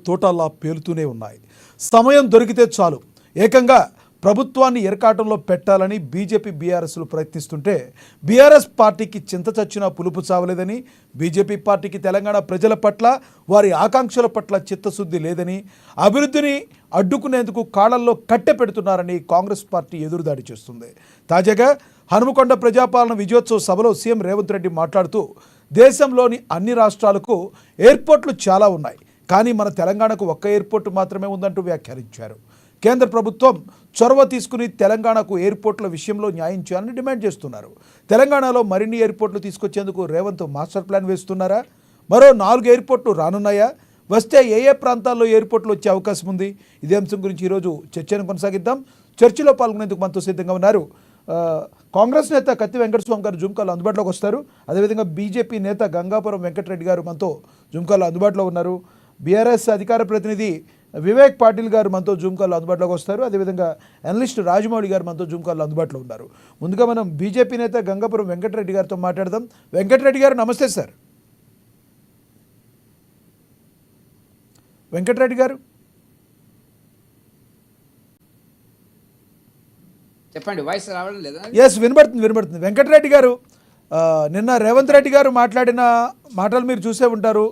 తోటల్లా పేలుతూనే ఉన్నాయి. సమయం దొరికితే చాలు ఏకంగా ప్రభుత్వాన్ని ఎరకాటంలో పెట్టాలని బీజేపీ బీఆర్ఎస్లు ప్రయత్నిస్తుంటే బీఆర్ఎస్ పార్టీకి చింత చచ్చినా పులుపు చావలేదని, బీజేపీ పార్టీకి తెలంగాణ ప్రజల పట్ల వారి ఆకాంక్షల పట్ల చిత్తశుద్ధి లేదని, అభివృద్ధిని అడ్డుకునేందుకు కాళ్ళల్లో కట్టె పెడుతున్నారని కాంగ్రెస్ పార్టీ ఎదురుదాడి చేస్తుంది. తాజాగా హనుమకొండ ప్రజాపాలన విజయోత్సవ సభలో సీఎం రేవంత్ రెడ్డి మాట్లాడుతూ దేశంలోని అన్ని రాష్ట్రాలకు ఎయిర్పోర్ట్లు చాలా ఉన్నాయి, కానీ మన తెలంగాణకు ఒక్క ఎయిర్పోర్ట్ మాత్రమే ఉందంటూ వ్యాఖ్యానించారు. కేంద్ర ప్రభుత్వం చొరవ తీసుకుని తెలంగాణకు ఎయిర్పోర్ట్ల విషయంలో న్యాయం చేయాలని డిమాండ్ చేస్తున్నారు. తెలంగాణలో మరిన్ని ఎయిర్పోర్ట్లు తీసుకొచ్చేందుకు రేవంత్ మాస్టర్ ప్లాన్ వేస్తున్నారా? మరో 4 ఎయిర్పోర్ట్లు రానున్నాయా? వస్తే ఏ ప్రాంతాల్లో ఎయిర్పోర్ట్లు వచ్చే అవకాశం ఉంది? ఇదే అంశం గురించి ఈరోజు చర్చను కొనసాగిద్దాం. చర్చలో పాల్గొనేందుకు మనతో సిద్ధంగా ఉన్నారు కాంగ్రెస్ నేత కత్తి వెంకటస్వామి గారు జూమ్ కాల్లో అందుబాటులోకి వస్తారు. అదేవిధంగా బీజేపీ నేత గంగాపురం వెంకటరెడ్డి గారు మనతో జూమ్ కాల్లో అందుబాటులో ఉన్నారు. బీఆర్ఎస్ అధికార ప్రతినిధి వివేక్ పాటిల్ గారు మనతో జూమ్ కాల్లో అందుబాటులోకి వస్తారు. అదేవిధంగా అనలిస్ట్ రాజమౌళి గారు మనతో జూమ్ కాల్లో అందుబాటులో ఉన్నారు. ముందుగా మనం బీజేపీ నేత గంగాపురం వెంకటరెడ్డి గారితో మాట్లాడదాం. వెంకటరెడ్డి గారు నమస్తే సార్. వెంకటరెడ్డి గారు చెప్పండి, వాయిస్ రావడం లేదా? ఎస్, వినబడుతుంది. వెంకటరెడ్డి గారు, నిన్న రేవంత్ రెడ్డి గారు మాట్లాడిన మాటలు మీరు చూసే ఉంటారు.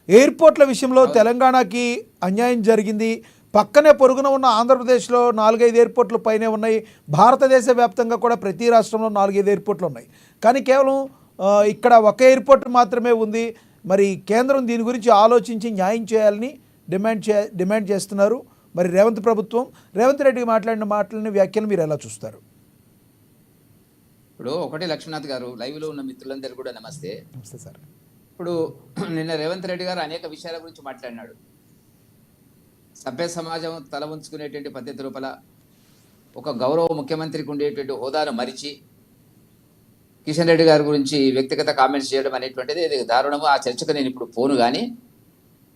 ఎయిర్పోర్ట్ల విషయంలో తెలంగాణకి అన్యాయం జరిగింది, పక్కనే పొరుగున ఉన్న ఆంధ్రప్రదేశ్లో 4-5 ఎయిర్పోర్ట్లు పైనే ఉన్నాయి, భారతదేశ వ్యాప్తంగా కూడా ప్రతి రాష్ట్రంలో 4-5 ఎయిర్పోర్ట్లు ఉన్నాయి, కానీ కేవలం ఇక్కడ ఒక ఎయిర్పోర్ట్ మాత్రమే ఉంది. మరి కేంద్రం దీని గురించి ఆలోచించి న్యాయం చేయాలని డిమాండ్ చేస్తున్నారు. మరి రేవంత్ రెడ్డి మాట్లాడిన మాటలని వ్యాఖ్యలు మీరు ఎలా చూస్తారు? ఇప్పుడు ఒకటి లక్ష్మీనాథ్ గారు, లైవ్లో ఉన్న మిత్రులందరూ కూడా నమస్తే. నమస్తే సార్. ఇప్పుడు నిన్న రేవంత్ రెడ్డి గారు అనేక విషయాల గురించి మాట్లాడినాడు. సభ్య సమాజం తల ఉంచుకునేటువంటి పద్ధతి లోపల ఒక గౌరవ ముఖ్యమంత్రికి ఉండేటువంటి హోదాను మరిచి కిషన్ రెడ్డి గారి గురించి వ్యక్తిగత కామెంట్స్ చేయడం అనేటువంటిది ఇది దారుణము. ఆ చర్చకు నేను ఇప్పుడు పోను. కానీ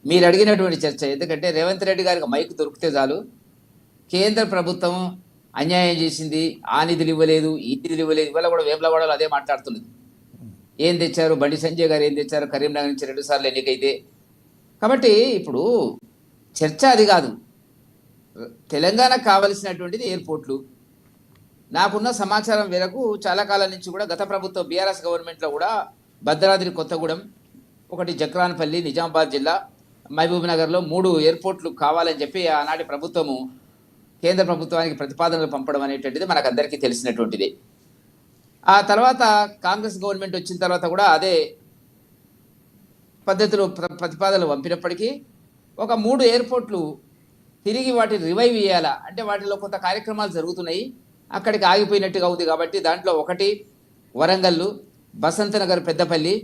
మీరు అడిగినటువంటి చర్చ, ఎందుకంటే రేవంత్ రెడ్డి గారికి మైక్ దొరికితే చాలు కేంద్ర ప్రభుత్వం అన్యాయం చేసింది, ఆ నిధులు ఇవ్వలేదు, ఈ నిధులు ఇవ్వలేదు. ఇవాళ కూడా వేములవాడలో అదే మాట్లాడుతున్నది. ఏం తెచ్చారు, బండి సంజయ్ గారు ఏం తెచ్చారు, కరీంనగర్ నుంచి 2 సార్లు ఎన్నికైతే. కాబట్టి ఇప్పుడు చర్చ అది కాదు. తెలంగాణకు కావలసినటువంటిది ఎయిర్పోర్ట్లు. నాకున్న సమాచారం మేరకు చాలా కాలం నుంచి కూడా గత ప్రభుత్వం బీఆర్ఎస్ గవర్నమెంట్లో కూడా భద్రాద్రి కొత్తగూడెం, ఒకటి జక్రాన్పల్లి నిజామాబాద్ జిల్లా, మహబూబ్ నగర్లో 3 ఎయిర్పోర్ట్లు కావాలని చెప్పి ఆనాటి ప్రభుత్వము కేంద్ర ప్రభుత్వానికి ప్రతిపాదనలు పంపడం అనేటువంటిది మనకు అందరికీ తెలిసినటువంటిది. ఆ తర్వాత కాంగ్రెస్ గవర్నమెంట్ వచ్చిన తర్వాత కూడా అదే పద్ధతిలో ప్రతిపాదనలు పంపినప్పటికీ ఒక 3 ఎయిర్పోర్ట్లు తిరిగి వాటిని రివైవ్ చేయాలా అంటే వాటిలో కొంత కార్యక్రమాలు జరుగుతున్నాయి, అక్కడికి ఆగిపోయినట్టుగా ఉంది. కాబట్టి దాంట్లో ఒకటి వరంగల్, బసంతనగర్, పెద్దపల్లి,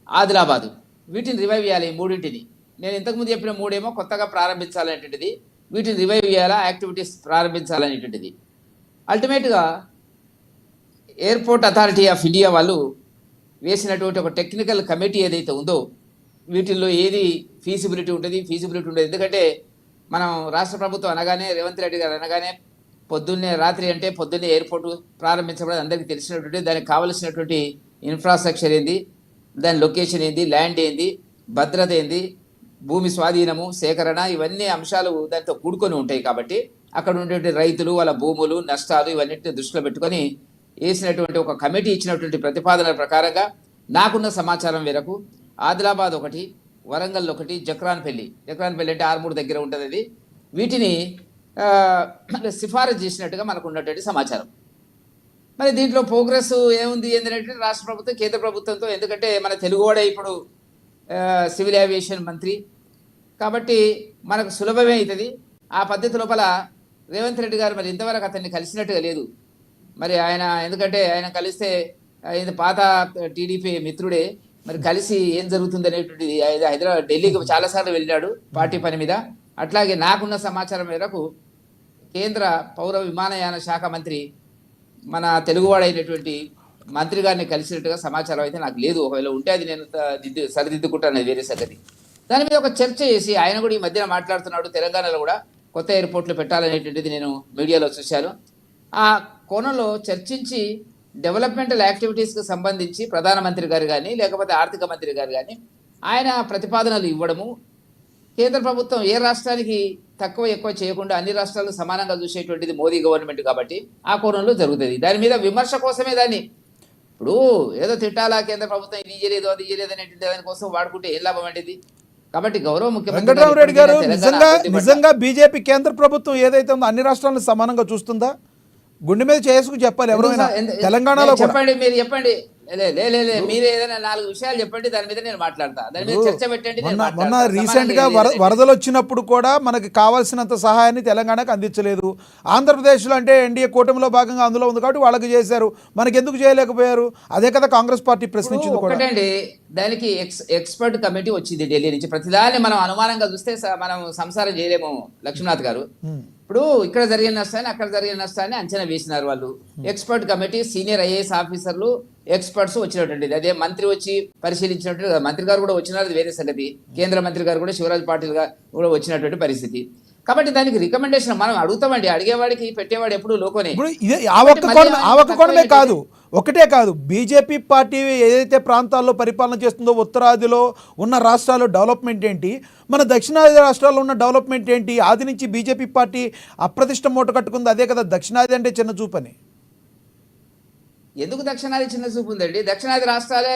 ఆదిలాబాదు, వీటిని రివైవ్ చేయాలి. ఈ 3టిని నేను ఇంతకుముందు చెప్పిన 3 ఏమో కొత్తగా ప్రారంభించాలనేటువంటిది, వీటిని రివైవ్ చేయాలా, యాక్టివిటీస్ ప్రారంభించాలనేటువంటిది. అల్టిమేట్గా ఎయిర్పోర్ట్ అథారిటీ ఆఫ్ ఇండియా వాళ్ళు వేసినటువంటి ఒక టెక్నికల్ కమిటీ ఏదైతే ఉందో వీటిల్లో ఏది ఫీజిబిలిటీ ఉండదు. ఎందుకంటే మనం రాష్ట్ర ప్రభుత్వం అనగానే, రేవంత్ రెడ్డి గారు అనగానే రాత్రి పొద్దున్నే ఎయిర్పోర్టు ప్రారంభించబడి అందరికీ తెలిసినటువంటి దానికి కావలసినటువంటి ఇన్ఫ్రాస్ట్రక్చర్ ఏంది, దాని లొకేషన్ ఏంది, ల్యాండ్ ఏంది, భద్రత ఏంది, భూమి స్వాధీనము, సేకరణ, ఇవన్నీ అంశాలు దాంతో కూడుకొని ఉంటాయి. కాబట్టి అక్కడ ఉండేటువంటి రైతులు, వాళ్ళ భూములు, నష్టాలు ఇవన్నిటిని దృష్టిలో పెట్టుకొని వేసినటువంటి ఒక కమిటీ ఇచ్చినటువంటి ప్రతిపాదనల ప్రకారంగా నాకున్న సమాచారం మేరకు ఆదిలాబాద్ ఒకటి, వరంగల్ ఒకటి, జక్రాన్పల్లి అంటే ఆర్మూర్ దగ్గర ఉంటుంది అది, వీటిని సిఫారసు చేసినట్టుగా మనకు ఉన్నటువంటి సమాచారం. మరి దీంట్లో ప్రోగ్రెస్ ఏముంది ఏంటంటే రాష్ట్ర ప్రభుత్వం కేంద్ర ప్రభుత్వంతో, ఎందుకంటే మన తెలుగువాడే ఇప్పుడు సివిల్ ఏవియేషన్ మంత్రి కాబట్టి మనకు సులభమే అవుతుంది. ఆ పద్ధతి లోపల రేవంత్ రెడ్డి గారు మరి ఇంతవరకు అతన్ని కలిసినట్టుగా లేదు. మరి ఆయన, ఎందుకంటే ఆయన కలిస్తే ఆయన పాత టీడీపీ మిత్రుడే, మరి కలిసి ఏం జరుగుతుంది అనేటువంటిది హైదరాబాద్, ఢిల్లీకి చాలాసార్లు వెళ్ళాడు పార్టీ పని మీద. అట్లాగే నాకున్న సమాచారం మేరకు కేంద్ర పౌర విమానయాన శాఖ మంత్రి మన తెలుగువాడైనటువంటి మంత్రి గారిని కలిసినట్టుగా సమాచారం అయితే నాకు లేదు. ఒకవేళ ఉంటే అది నేను సరిదిద్దుకుంటాను, వేరే సంగతి. దాని మీద ఒక చర్చ చేసి ఆయన కూడా ఈ మధ్యన మాట్లాడుతున్నాడు, తెలంగాణలో కూడా కొత్త ఎయిర్పోర్ట్లు పెట్టాలనేటువంటిది నేను మీడియాలో చూశాను. ఆ కోణంలో చర్చించి డెవలప్మెంటల్ యాక్టివిటీస్కి సంబంధించి ప్రధానమంత్రి గారు కానీ లేకపోతే ఆర్థిక మంత్రి గారు కానీ ఆయన ప్రతిపాదనలు ఇవ్వడము, కేంద్ర ప్రభుత్వం ఏ రాష్ట్రానికి తక్కువ ఎక్కువ చేయకుండా అన్ని రాష్ట్రాలను సమానంగా చూసేటువంటిది మోదీ గవర్నమెంట్ కాబట్టి ఆ కోణంలో జరుగుతుంది. దాని మీద విమర్శ కోసమే దాన్ని ఇప్పుడు ఏదో తిట్టాలా కేంద్ర ప్రభుత్వం ఇది చేయలేదు అది చేయలేదు అనేటువంటి దానికోసం వాడుకుంటే ఏం లాభం అనేది. కాబట్టి గౌరవ ముఖ్యమంత్రి వెంకటరామరెడ్డి గారు నిజంగా బీజేపీ కేంద్ర ప్రభుత్వం ఏదైతే ఉందో అన్ని రాష్ట్రాలను సమానంగా చూస్తుందా? గుండె మీద చేసుకు చెప్పాలి ఎవరైనా. తెలంగాణలో చెప్పండి, మీరు చెప్పండి, మీరు ఏదైనా 4 విషయాలు చెప్పండి, దాని మీద నేను మాట్లాడతా, దాని మీద చర్చ పెట్టండి. మొన్న రీసెంట్ గా వరదలు వచ్చినప్పుడు కూడా మనకి కావాల్సినంత సహాయాన్ని తెలంగాణకు అందించలేదు. ఆంధ్రప్రదేశ్లో అంటే ఎన్డీఏ కూటమిలో భాగంగా అందులో ఉంది కాబట్టి వాళ్ళకి చేశారు, మనకి ఎందుకు చేయలేకపోయారు? అదే కదా కాంగ్రెస్ పార్టీ ప్రశ్నించింది కూడా. ఒకటండి, దానికి ఎక్స్పర్ట్ కమిటీ వచ్చింది ఢిల్లీ నుంచి. ప్రతిదాన్ని మనం అనుమానంగా చూస్తే మనం సంసారం చేయలేము లక్ష్మీనాథ్ గారు. ఇప్పుడు ఇక్కడ జరిగిన నష్టాన్ని అక్కడ జరిగిన నష్టాన్ని అంచనా వేసినారు వాళ్ళు. ఎక్స్పర్ట్ కమిటీ సీనియర్ ఐఏఎస్ ఆఫీసర్లు ఎక్స్పర్ట్స్ వచ్చినటువంటిది. అదే మంత్రి వచ్చి పరిశీలించినట్టు, మంత్రి గారు కూడా వచ్చినారు, అది వేరే సంగతి. కేంద్ర మంత్రి గారు కూడా శివరాజ్ పాటిల్ గారు కూడా వచ్చినటువంటి పరిస్థితి. కాబట్టి దానికి రికమెండేషన్ మనం అడుగుతామండి. అడిగేవాడికి పెట్టేవాడు ఎప్పుడు లోకోనే. ఆ ఒక్క కోణమే కాదు, ఒకటే కాదు, బీజేపీ పార్టీ ఏదైతే ప్రాంతాల్లో పరిపాలన చేస్తుందో ఉత్తరాదిలో ఉన్న రాష్ట్రాల్లో డెవలప్మెంట్ ఏంటి, మన దక్షిణాది రాష్ట్రాల్లో ఉన్న డెవలప్మెంట్ ఏంటి? ఆది నుంచి బీజేపీ పార్టీ అప్రతిష్ట మూట కట్టుకుంది. అదే కదా దక్షిణాది అంటే చిన్న చూపని. ఎందుకు దక్షిణాది చిన్న చూపు ఉందండి? దక్షిణాది రాష్ట్రాలే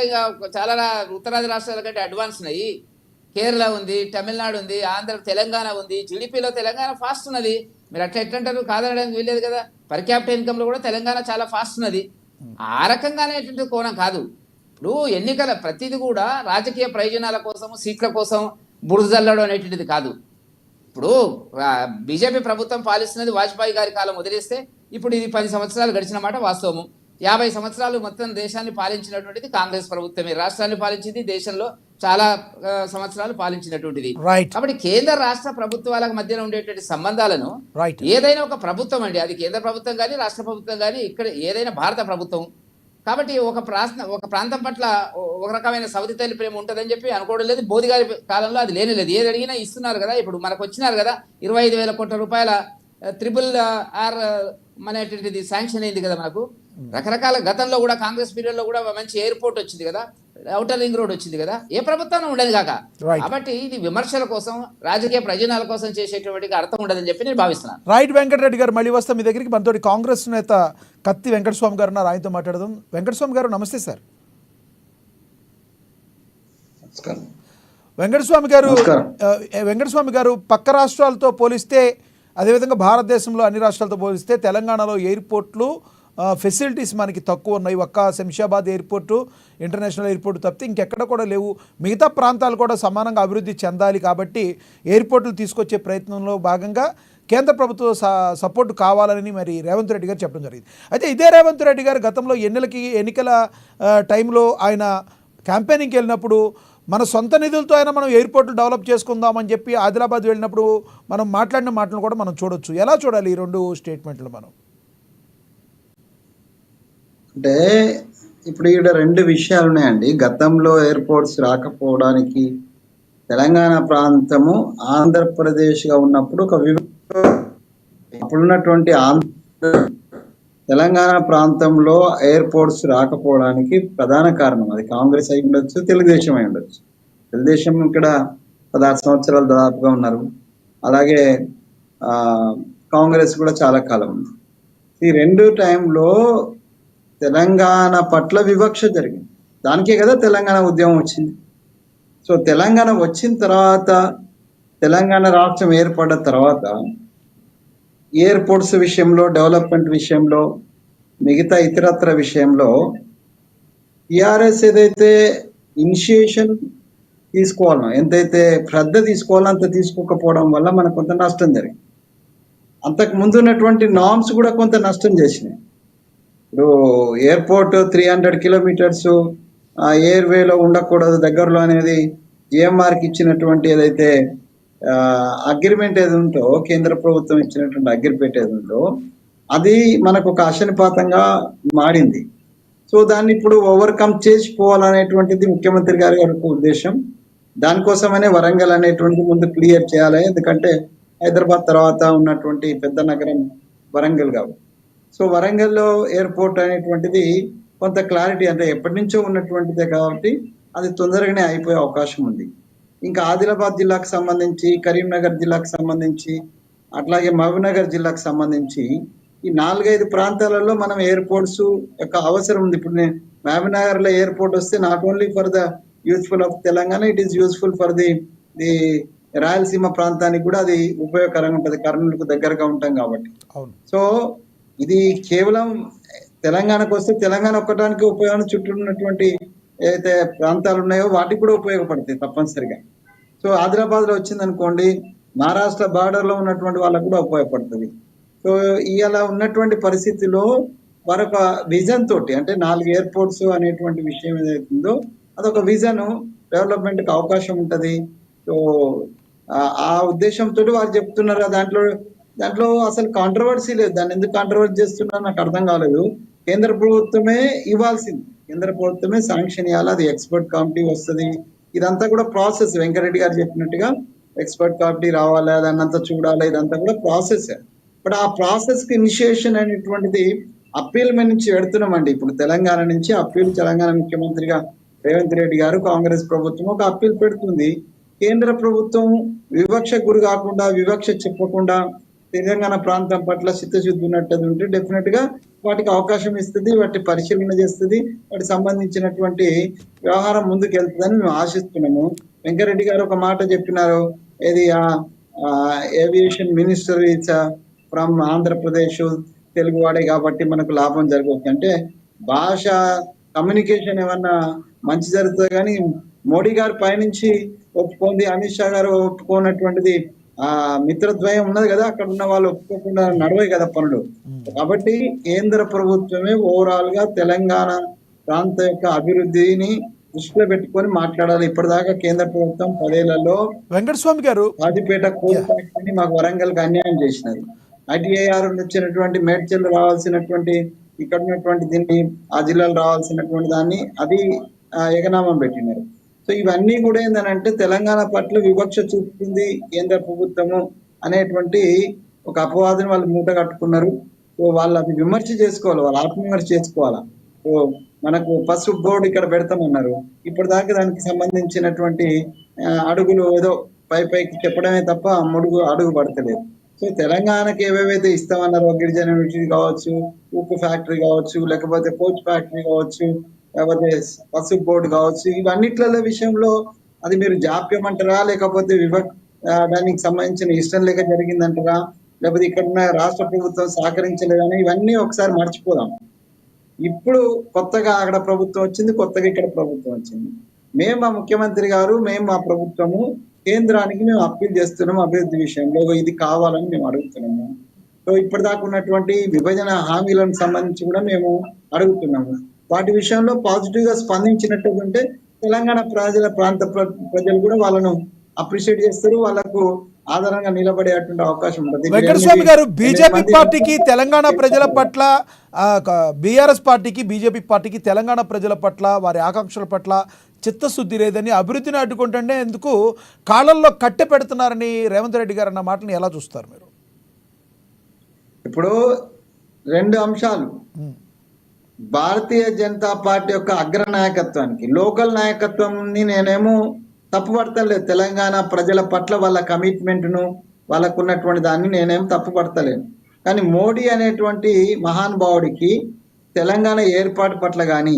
చాలా ఉత్తరాది రాష్ట్రాల కంటే అడ్వాన్స్ ఉన్నాయి. కేరళ ఉంది, తమిళనాడు ఉంది, ఆంధ్ర, తెలంగాణ ఉంది. జీడిపిలో తెలంగాణ ఫాస్ట్ ఉన్నది. మీరు అట్లా ఎట్లంటారు? కాదనడానికి వీల్లేదు కదా. పర్ క్యాపిటల్ ఇన్కమ్లో కూడా తెలంగాణ చాలా ఫాస్ట్ ఉన్నది. ఆ రకంగానేటువంటి కోణం కాదు. ఇప్పుడు ఎన్నికల ప్రతిది కూడా రాజకీయ ప్రయోజనాల కోసం, సీట్ల కోసం బురదల్లడం అనేటువంటిది కాదు. ఇప్పుడు బీజేపీ ప్రభుత్వం పాలిస్తున్నది వాజ్పేయి గారి కాలం వదిలేస్తే ఇప్పుడు ఇది 10 సంవత్సరాలు గడిచిన మాట వాస్తవము. 50 సంవత్సరాలు మొత్తం దేశాన్ని పాలించినటువంటిది కాంగ్రెస్ ప్రభుత్వమే. రాష్ట్రాన్ని పాలించింది, దేశంలో చాలా సంవత్సరాలు పాలించినటువంటిది. కాబట్టి కేంద్ర రాష్ట్ర ప్రభుత్వాల మధ్యన ఉండేటువంటి సంబంధాలను ఏదైనా ఒక ప్రభుత్వం అండి, అది కేంద్ర ప్రభుత్వం కానీ రాష్ట్ర ప్రభుత్వం కానీ ఇక్కడ ఏదైనా భారత ప్రభుత్వం కాబట్టి ఒక ప్రాంతం పట్ల ఒక రకమైన సవతి తల్లి ప్రేమ ఉంటుందని చెప్పి అనుకోవడం లేదు. మోదీ గారి కాలంలో అది లేనేలేదు. ఏది అడిగినా ఇస్తున్నారు కదా. ఇప్పుడు మనకు వచ్చినారు కదా 25,000 కోట్ల రూపాయల RRR అనేటువంటిది శాంక్షన్ అయింది కదా మనకు. రకరకాల గతంలో కూడా కాంగ్రెస్ పీరియడ్ లో కూడా మంచి ఎయిర్పోర్ట్ వచ్చింది కదా, ఔటర్ రింగ్ రోడ్ వచ్చింది కదా, ఏ ప్రభుత్వం ఉండదు కాక. కాబట్టి ఇది విమర్శల కోసం, రాజకీయ ప్రయోజనాల కోసం చేసేటువంటి అర్థం ఉండదని చెప్పి నేను భావిస్తున్నాను. రైట్ వెంకటరెడ్డి గారు, మళ్ళీ వస్తాం మీ దగ్గరికి. మనతోటి కాంగ్రెస్ నేత కత్తి వెంకటస్వామి గారు ఉన్నారు, ఆయనతో మాట్లాడదాం. వెంకటస్వామి గారు నమస్తే సార్. వెంకటస్వామి గారు, పక్క రాష్ట్రాలతో పోలిస్తే, అదేవిధంగా భారతదేశంలో అన్ని రాష్ట్రాలతో పోలిస్తే తెలంగాణలో ఎయిర్పోర్ట్లు ఫెసిలిటీస్ మనకి తక్కువ ఉన్నాయి. ఒక్క శంషాబాద్ ఎయిర్పోర్టు, ఇంటర్నేషనల్ ఎయిర్పోర్ట్ తప్పితే ఇంకెక్కడ కూడా లేవు. మిగతా ప్రాంతాలు కూడా సమానంగా అభివృద్ధి చెందాలి కాబట్టి ఎయిర్పోర్ట్లు తీసుకొచ్చే ప్రయత్నంలో భాగంగా కేంద్ర ప్రభుత్వ సపోర్ట్ కావాలని మరి రేవంత్ రెడ్డి గారు చెప్పడం జరిగింది. అయితే ఇదే రేవంత్ రెడ్డి గారు గతంలో ఎన్నికల టైంలో ఆయన క్యాంపెయినింగ్కి వెళ్ళినప్పుడు మన సొంత నిధులతో అయినా మనం ఎయిర్పోర్ట్లు డెవలప్ చేసుకుందామని చెప్పి ఆదిలాబాద్ వెళ్ళినప్పుడు మనం మాట్లాడిన మాటలు కూడా మనం చూడొచ్చు. ఎలా చూడాలి ఈ 2 స్టేట్మెంట్లు మనం? అంటే ఇప్పుడు ఇక్కడ 2 విషయాలు ఉన్నాయండి. గతంలో ఎయిర్పోర్ట్స్ రాకపోవడానికి తెలంగాణ ప్రాంతము ఆంధ్రప్రదేశ్గా ఉన్నప్పుడు ఒక అప్పుడున్నటువంటి తెలంగాణ ప్రాంతంలో ఎయిర్పోర్ట్స్ రాకపోవడానికి ప్రధాన కారణం అది కాంగ్రెస్ అయి ఉండొచ్చు, తెలుగుదేశం అయి ఉండొచ్చు. తెలుగుదేశం ఇక్కడ 16 సంవత్సరాలు దాదాపుగా ఉన్నారు. అలాగే కాంగ్రెస్ కూడా చాలా కాలం ఉంది. ఈ 2 టైంలో తెలంగాణ పట్ల వివక్ష జరిగింది. దానికే కదా తెలంగాణ ఉద్యమం వచ్చింది. సో తెలంగాణ వచ్చిన తర్వాత, తెలంగాణ రాష్ట్రం ఏర్పడిన తర్వాత ఎయిర్పోర్ట్స్ విషయంలో, డెవలప్మెంట్ విషయంలో, మిగతా ఇతరత్ర విషయంలో టీఆర్ఎస్ ఏదైతే ఇనిషియేషన్ తీసుకోవాలనో, ఎంతైతే శ్రద్ధ తీసుకోవాలో అంత తీసుకోకపోవడం వల్ల మనకు కొంత నష్టం జరిగింది. అంతకు ముందు ఉన్నటువంటి నార్మ్స్ కూడా కొంత నష్టం చేసినాయి. ఇప్పుడు ఎయిర్పోర్ట్ 300 కిలోమీటర్స్ ఎయిర్వేలో ఉండకూడదు దగ్గరలో అనేది జిఎంఆర్కి ఇచ్చినటువంటి ఏదైతే అగ్రిమెంట్ ఏది ఉందో, కేంద్ర ప్రభుత్వం ఇచ్చినటువంటి అగ్రిమెంట్ ఏది ఉందో అది మనకు ఒక అశనిపాతంగా మారింది. సో దాన్ని ఇప్పుడు ఓవర్కమ్ చేసుకోవాలనేటువంటిది ముఖ్యమంత్రి గారి యొక్క ఉద్దేశం. దానికోసమనే వరంగల్ అనేటువంటి ముందు క్లియర్ చేయాలి. ఎందుకంటే హైదరాబాద్ తర్వాత ఉన్నటువంటి పెద్ద నగరం వరంగల్ కాబట్టి. సో వరంగల్లో ఎయిర్పోర్ట్ అనేటువంటిది కొంత క్లారిటీ, అంటే ఎప్పటి నుంచో ఉన్నటువంటిదే కాబట్టి అది తొందరగానే అయిపోయే అవకాశం ఉంది. ఇంకా ఆదిలాబాద్ జిల్లాకు సంబంధించి, కరీంనగర్ జిల్లాకు సంబంధించి, అట్లాగే మహబూబ్నగర్ జిల్లాకు సంబంధించి ఈ 4-5 ప్రాంతాలలో మనం ఎయిర్పోర్ట్స్ యొక్క అవసరం ఉంది. ఇప్పుడు నేను మహబూబ్నగర్ లో ఎయిర్పోర్ట్ వస్తే not only for the useful of Telangana, it is useful for the Rayalaseema ప్రాంతానికి కూడా అది ఉపయోగకరంగా ఉంటుంది. కర్నూలుకు దగ్గరగా ఉంటాం కాబట్టి. అవును. సో ఇది కేవలం తెలంగాణకు వస్తే తెలంగాణ ఒక్కటానికి ఉపయోగం, చుట్టూ ఉన్నటువంటి ఏదైతే ప్రాంతాలు ఉన్నాయో వాటికి కూడా ఉపయోగపడతాయి తప్పనిసరిగా. సో ఆదిలాబాద్ లో వచ్చింది అనుకోండి, మహారాష్ట్ర బార్డర్ లో ఉన్నటువంటి వాళ్ళకు కూడా ఉపయోగపడుతుంది. సో ఇలా ఉన్నటువంటి పరిస్థితిలో మరొక విజన్ తోటి, అంటే 4 ఎయిర్పోర్ట్స్ అనేటువంటి విషయం ఏదైతుందో అదొక విజన్ డెవలప్మెంట్ కి అవకాశం ఉంటది. సో ఆ ఉద్దేశంతో వారు చెప్తున్నారు. దాంట్లో అసలు కాంట్రవర్సీ లేదు. దాన్ని ఎందుకు కాంట్రవర్సీ చేస్తున్నారో నాకు అర్థం కాలేదు. కేంద్ర ప్రభుత్వమే ఇవ్వాల్సింది, కేంద్ర ప్రభుత్వమే శాంక్షన్ ఇవ్వాలి. అది ఎక్స్పర్ట్ కమిటీ వస్తుంది. ఇదంతా కూడా ప్రాసెస్. వెంకరెడ్డి గారు చెప్పినట్టుగా ఎక్స్పర్ట్ కమిటీ రావాలి, దాన్నంతా చూడాలి, ఇదంతా కూడా ప్రాసెస్. బట్ ఆ ప్రాసెస్ కి ఇనిషియేషన్ అనేటువంటిది అప్పీల్ మీద నుంచి పెడుతున్నామండి. ఇప్పుడు తెలంగాణ నుంచి అప్పీల్, తెలంగాణ ముఖ్యమంత్రిగా రేవంత్ రెడ్డి గారు, కాంగ్రెస్ ప్రభుత్వం ఒక అప్పీల్ పెడుతుంది. కేంద్ర ప్రభుత్వం వివక్ష గురి కాకుండా, వివక్ష చెప్పకుండా తెలంగాణ ప్రాంతం పట్ల చిత్తశుద్ధి ఉన్నట్టు ఉంటే డెఫినెట్ గా వాటికి అవకాశం ఇస్తుంది, వాటి పరిశీలన చేస్తుంది, వాటికి సంబంధించినటువంటి వ్యవహారం ముందుకు వెళ్తుందని మేము ఆశిస్తున్నాము. వెంకరెడ్డి గారు ఒక మాట చెప్పినారు, ఏది aviation minister is from Andhra Pradesh, Telugu వాడే కాబట్టి మనకు లాభం జరగవచ్చు అంటే భాష కమ్యూనికేషన్ ఏమన్నా మంచి జరుగుతుంది. కానీ మోడీ గారు పైనుంచి ఒప్పుకుంది, అమిత్ షా గారు ఒప్పుకోనటువంటిది మిత్రద్వయం ఉన్నది కదా, అక్కడ ఉన్న వాళ్ళు ఒప్పుకోకుండా నడవే కదా పనులు. కాబట్టి కేంద్ర ప్రభుత్వమే ఓవరాల్ గా తెలంగాణ ప్రాంత యొక్క అభివృద్ధిని దృష్టిలో పెట్టుకొని మాట్లాడాలి. ఇప్పటిదాకా కేంద్ర ప్రభుత్వం 10 ఏళ్లలో వెంకటస్వామి గారు కాజీపేట కోల్ ఫ్యాక్టరీని మాకు వరంగల్ కి అన్యాయం చేసినది. ఐటీఐఆర్ వచ్చినటువంటి మేడ్చల్ రావాల్సినటువంటి, ఇక్కడ ఉన్నటువంటి దీన్ని ఆ జిల్లాలో రావాల్సినటువంటి దాన్ని అది ఎగనామం పెట్టినారు. సో ఇవన్నీ కూడా ఏంటంటే తెలంగాణ పట్ల వివక్ష చూపుతుంది కేంద్ర ప్రభుత్వము అనేటువంటి ఒక అపవాదం వాళ్ళు మూట కట్టుకున్నారు. సో వాళ్ళు అది విమర్శ చేసుకోవాలి, వాళ్ళు ఆత్మవిమర్శ చేసుకోవాలా. సో మనకు పసుపు బోర్డు ఇక్కడ పెడతామన్నారు, ఇప్పటిదాకా దానికి సంబంధించినటువంటి అడుగులు ఏదో పైకి చెప్పడమే తప్ప అడుగు పడతలేదు. సో తెలంగాణకి ఏవేవైతే ఇస్తామన్నారో, గిరిజన యూనివర్సిటీ కావచ్చు, ఉప్పు ఫ్యాక్టరీ కావచ్చు, లేకపోతే కోచ్ ఫ్యాక్టరీ కావచ్చు, లేకపోతే పసుపు బోర్డు కావచ్చు, ఇవన్నిట్ల విషయంలో అది మీరు జాప్యం అంటారా, లేకపోతే దానికి సంబంధించిన ఇష్టం లేక జరిగిందంటారా, లేకపోతే ఇక్కడ ఉన్న రాష్ట్ర ప్రభుత్వం సహకరించలేదని, ఇవన్నీ ఒకసారి మర్చిపోదాం. ఇప్పుడు కొత్తగా అక్కడ ప్రభుత్వం వచ్చింది, కొత్తగా ఇక్కడ ప్రభుత్వం వచ్చింది. మేము మా ముఖ్యమంత్రి గారు, మేము మా ప్రభుత్వము కేంద్రానికి మేము అప్పీల్ చేస్తున్నాము అభివృద్ధి విషయంలో, ఇది కావాలని మేము అడుగుతున్నాము. సో ఇప్పటిదాకా ఉన్నటువంటి విభజన హామీలకు సంబంధించి కూడా మేము అడుగుతున్నాము. వాటి విషయంలో పాజిటివ్ గా స్పందించినట్టు ఉంటే తెలంగాణ ప్రాంత ప్రజలు కూడా వాళ్ళను అప్రిషియేట్ చేస్తారు, వాళ్ళకు ఆధారంగా నిలబడేటువంటి అవకాశం ఉంటుంది. వెంకటస్వామి గారు, బీజేపీ పార్టీకి తెలంగాణ ప్రజల పట్ల, బీఆర్ఎస్ పార్టీకి, బీజేపీ పార్టీకి తెలంగాణ ప్రజల పట్ల, వారి ఆకాంక్షల పట్ల చిత్తశుద్ధి లేదని, అభివృద్ధిని అడ్డుకుంటుంటే ఎందుకు కాళ్ళల్లో కట్టె పెడుతున్నారని రేవంత్ రెడ్డి గారు అన్న మాటని ఎలా చూస్తారు మీరు? ఇప్పుడు 2 అంశాలు. భారతీయ జనతా పార్టీ యొక్క అగ్ర నాయకత్వానికి, లోకల్ నాయకత్వంని నేనేమో తప్పుపడతలేదు. తెలంగాణ ప్రజల పట్ల వాళ్ళ కమిట్మెంట్ ను, వాళ్ళకు ఉన్నటువంటి దాన్ని నేనేం తప్పుపడతలేను. కానీ మోడీ అనేటువంటి మహానుభావుడికి తెలంగాణ ఏర్పాటు పట్ల కానీ,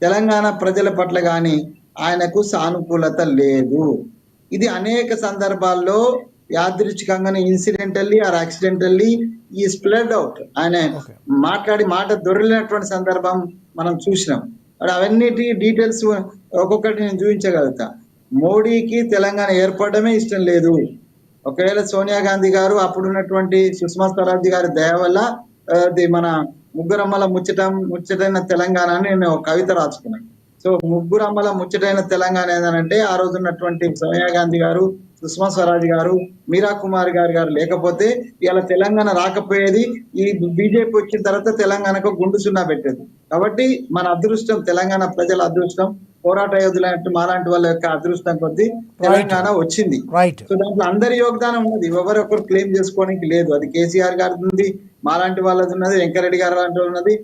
తెలంగాణ ప్రజల పట్ల కానీ ఆయనకు సానుకూలత లేదు. ఇది అనేక సందర్భాల్లో యాదృచ్ఛికంగానే, ఇన్సిడెంటల్లీ ఆర్ యాక్సిడెంటల్లీ ఈ స్ప్రెడ్ అవుట్. ఆయన మాట దొరికినటువంటి సందర్భం మనం చూసినాం. అవన్నిటి డీటెయిల్స్ ఒక్కొక్కటి నేను చూపించగలుగుతా. మోడీకి తెలంగాణ ఏర్పడమే ఇష్టం లేదు. ఒకవేళ సోనియా గాంధీ గారు, అప్పుడున్నటువంటి సుష్మా స్వరాజ్ గారి దయ వల్ల మన ముగ్గురమ్మల ముచ్చటైన తెలంగాణ అని నేను ఒక కవిత రాసుకున్నాను. సో ముగ్గురమ్మల ముచ్చటైన తెలంగాణ ఏంటంటే, ఆ రోజు ఉన్నటువంటి సోనియా గాంధీ గారు, సుష్మా స్వరాజ్ గారు, మీరా కుమార్ గారు లేకపోతే ఇలా తెలంగాణ రాకపోయేది. ఈ బీజేపీ వచ్చిన తర్వాత తెలంగాణకు గుండు సున్నా పెట్టేది. కాబట్టి మన అదృష్టం, తెలంగాణ ప్రజల అదృష్టం, పోరాట యోధులైనట్టు మాలాంటి వాళ్ళ యొక్క అదృష్టం కొద్దీ తెలంగాణ వచ్చింది. సో దాంట్లో అందరి యోగదానం ఉన్నది, ఎవరొకరు క్లెయిమ్ చేసుకోవడానికి లేదు. అది కేసీఆర్ గారిది ఉంది, మాలాంటి వాళ్ళది ఉన్నది, వెంకరెడ్డి గారు లాంటి ఉన్నది,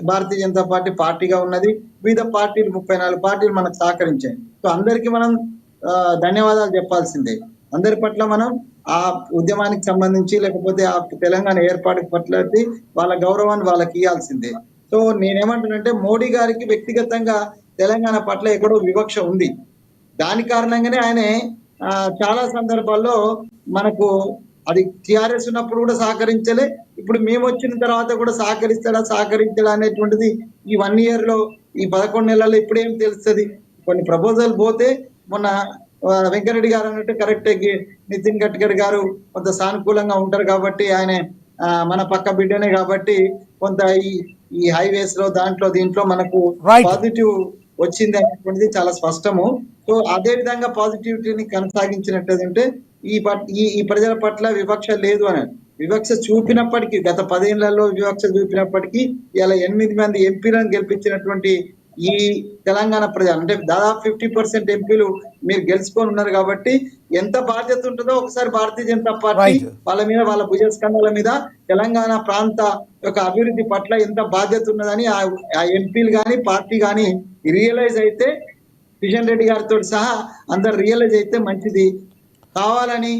భారతీయ జనతా పార్టీగా ఉన్నది, వివిధ పార్టీలు 34 పార్టీలు మనకు సహకరించాయి. సో అందరికి మనం ధన్యవాదాలు చెప్పాల్సిందే. అందరి పట్ల మనం ఆ ఉద్యమానికి సంబంధించి లేకపోతే ఆ తెలంగాణ ఏర్పాటు పట్ల వాళ్ళ గౌరవాన్ని వాళ్ళకి ఇవ్వాల్సిందే. సో నేనేమంటానంటే మోడీ గారికి వ్యక్తిగతంగా తెలంగాణ పట్ల ఎక్కడో వివక్ష ఉంది. దాని కారణంగానే ఆయన చాలా సందర్భాల్లో మనకు అది టిఆర్ఎస్ ఉన్నప్పుడు కూడా సహకరించలే, ఇప్పుడు మేము వచ్చిన తర్వాత కూడా సహకరించడా అనేటువంటిది ఈ 1 year లో, ఈ 11 నెలల్లో ఇప్పుడేం తెలుస్తుంది. కొన్ని ప్రపోజల్ పోతే మొన్న వెంకరెడ్డి గారు అన్నట్టు కరెక్టే, నితిన్ గడ్కరీ గారు కొంత సానుకూలంగా ఉంటారు కాబట్టి ఆయన మన పక్క బిడ్డనే కాబట్టి కొంత ఈ హైవేస్ లో దీంట్లో మనకు రైట్. పాజిటివ్ వచ్చింది అనేటువంటిది చాలా స్పష్టము. సో అదే విధంగా పాజిటివిటీని కొనసాగించినట్టుంటే ఈ ప్రజల పట్ల వివక్ష లేదు అని. వివక్ష చూపినప్పటికీ గత 10 ఏళ్లలో వివక్ష చూపినప్పటికీ ఇలా 8 మంది ఎంపీలను గెలిపించినటువంటి ఈ తెలంగాణ ప్రజలు అంటే దాదాపు 50% ఎంపీలు మీరు గెలుచుకొని ఉన్నారు కాబట్టి ఎంత బాధ్యత ఉంటుందో ఒకసారి భారతీయ జనతా పార్టీ రైట్. వాళ్ళ మీద, వాళ్ళ భుజస్కంధాల మీద తెలంగాణ ప్రాంత యొక్క అభివృద్ధి పట్ల ఎంత బాధ్యత ఉన్నదని ఆ ఎంపీలు కానీ పార్టీ కానీ రియలైజ్ అయితే, కిషన్ రెడ్డి గారితో సహా అందరు రియలైజ్ అయితే మంచిది. కావాలని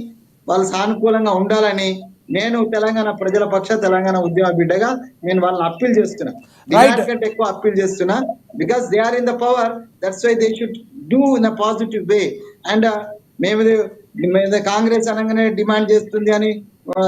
వాళ్ళు సానుకూలంగా ఉండాలని నేను తెలంగాణ ప్రజల పక్ష తెలంగాణ ఉద్యమ బిడ్డగా నేను వాళ్ళని అప్పీల్ చేస్తున్నా. డిమాండ్ కంటే ఎక్కువ అప్పీల్ చేస్తున్నా. Because they are in the power, that's why they should do in a positive way. And మేము కాంగ్రెస్ అనగానే డిమాండ్ చేస్తుంది అని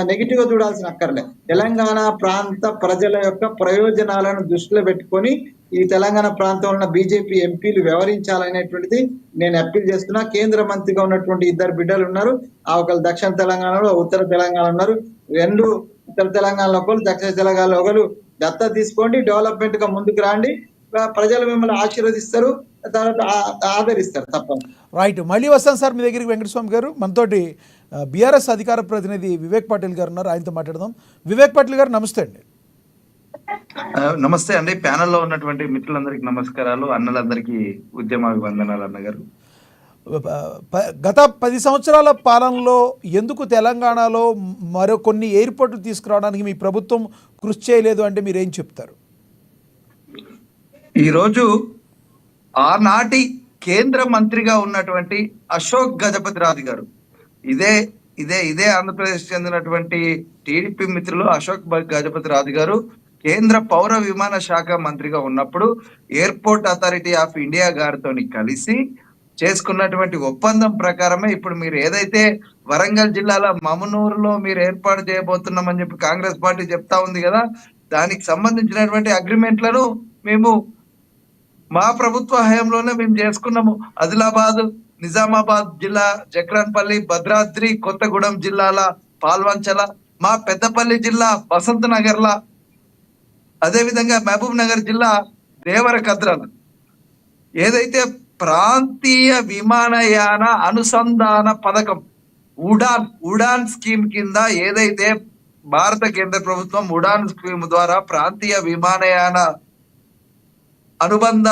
నెగిటివ్ గా చూడాల్సిన అక్కర్లే. తెలంగాణ ప్రాంత ప్రజల యొక్క ప్రయోజనాలను దృష్టిలో పెట్టుకొని ఈ తెలంగాణ ప్రాంతంలో ఉన్న బీజేపీ ఎంపీలు వ్యవహరించాలనేటువంటిది నేను అప్పీల్ చేస్తున్నా. కేంద్ర మంత్రిగా ఉన్నటువంటి 2 బిడ్డలు ఉన్నారు. ఒకరు దక్షిణ తెలంగాణలో, ఉత్తర తెలంగాణ ఉన్నారు. 2 ఉత్తర తెలంగాణలో ఒకరు, దక్షిణ తెలంగాణలో ఒకరు. దత్త తీసుకోండి, డెవలప్మెంట్ గా ముందుకు రండి, ప్రజలు మిమ్మల్ని ఆశీర్వదిస్తారు, తర్వాత ఆదరిస్తారు తప్పని. రైట్. మళ్ళీ వస్తాను సార్ మీ దగ్గరికి వెంకటస్వామి గారు. మనతోటి బీఆర్ఎస్ అధికార ప్రతినిధి వివేక్ పాటిల్ గారు ఉన్నారు, ఆయనతో మాట్లాడదాం. వివేక్ పాటిల్ గారు నమస్తే అండి. నమస్తే అండి. ప్యానెల్లో ఉన్నటువంటి మిత్రులందరికీ నమస్కారాలు, అన్నలందరికీ ఉద్యమాభివందనాలు అన్నగారు. గత 10 సంవత్సరాల పాలనలో ఎందుకు తెలంగాణలో మరో కొన్ని ఎయిర్పోర్ట్లు తీసుకురావడానికి మీ ప్రభుత్వం కృషి చేయలేదు అంటే మీరు ఏం చెప్తారు? ఈరోజు ఆనాటి కేంద్ర మంత్రిగా ఉన్నటువంటి అశోక్ గజపతి రాజు గారు, ఇదే ఇదే ఇదే ఆంధ్రప్రదేశ్ చెందినటువంటి టీడీపీ మిత్రులు అశోక్ గజపతి రాజు గారు కేంద్ర పౌర విమాన శాఖ మంత్రిగా ఉన్నప్పుడు ఎయిర్పోర్ట్ అథారిటీ ఆఫ్ ఇండియా గారితో కలిసి చేసుకున్నటువంటి ఒప్పందం ప్రకారమే ఇప్పుడు మీరు ఏదైతే వరంగల్ జిల్లాలో మమనూరులో మీరు ఏర్పాటు చేయబోతున్నామని చెప్పి కాంగ్రెస్ పార్టీ చెప్తా ఉంది కదా, దానికి సంబంధించినటువంటి అగ్రిమెంట్లను మేము మా ప్రభుత్వ హయాంలోనే మేము చేసుకున్నాము. ఆదిలాబాద్, నిజామాబాద్ జిల్లా జక్రాన్పల్లి, భద్రాద్రి కొత్తగూడెం జిల్లాల పాల్వంచల, మా పెద్దపల్లి జిల్లా బసంత్ నగర్ల, అదేవిధంగా మహబూబ్ నగర్ జిల్లా దేవరకద్రల ఏదైతే ప్రాంతీయ విమానయాన అనుసంధాన పథకం ఉడాన్ స్కీమ్ కింద ఏదైతే భారత కేంద్ర ప్రభుత్వం ఉడాన్ స్కీమ్ ద్వారా ప్రాంతీయ విమానయాన అనుబంధ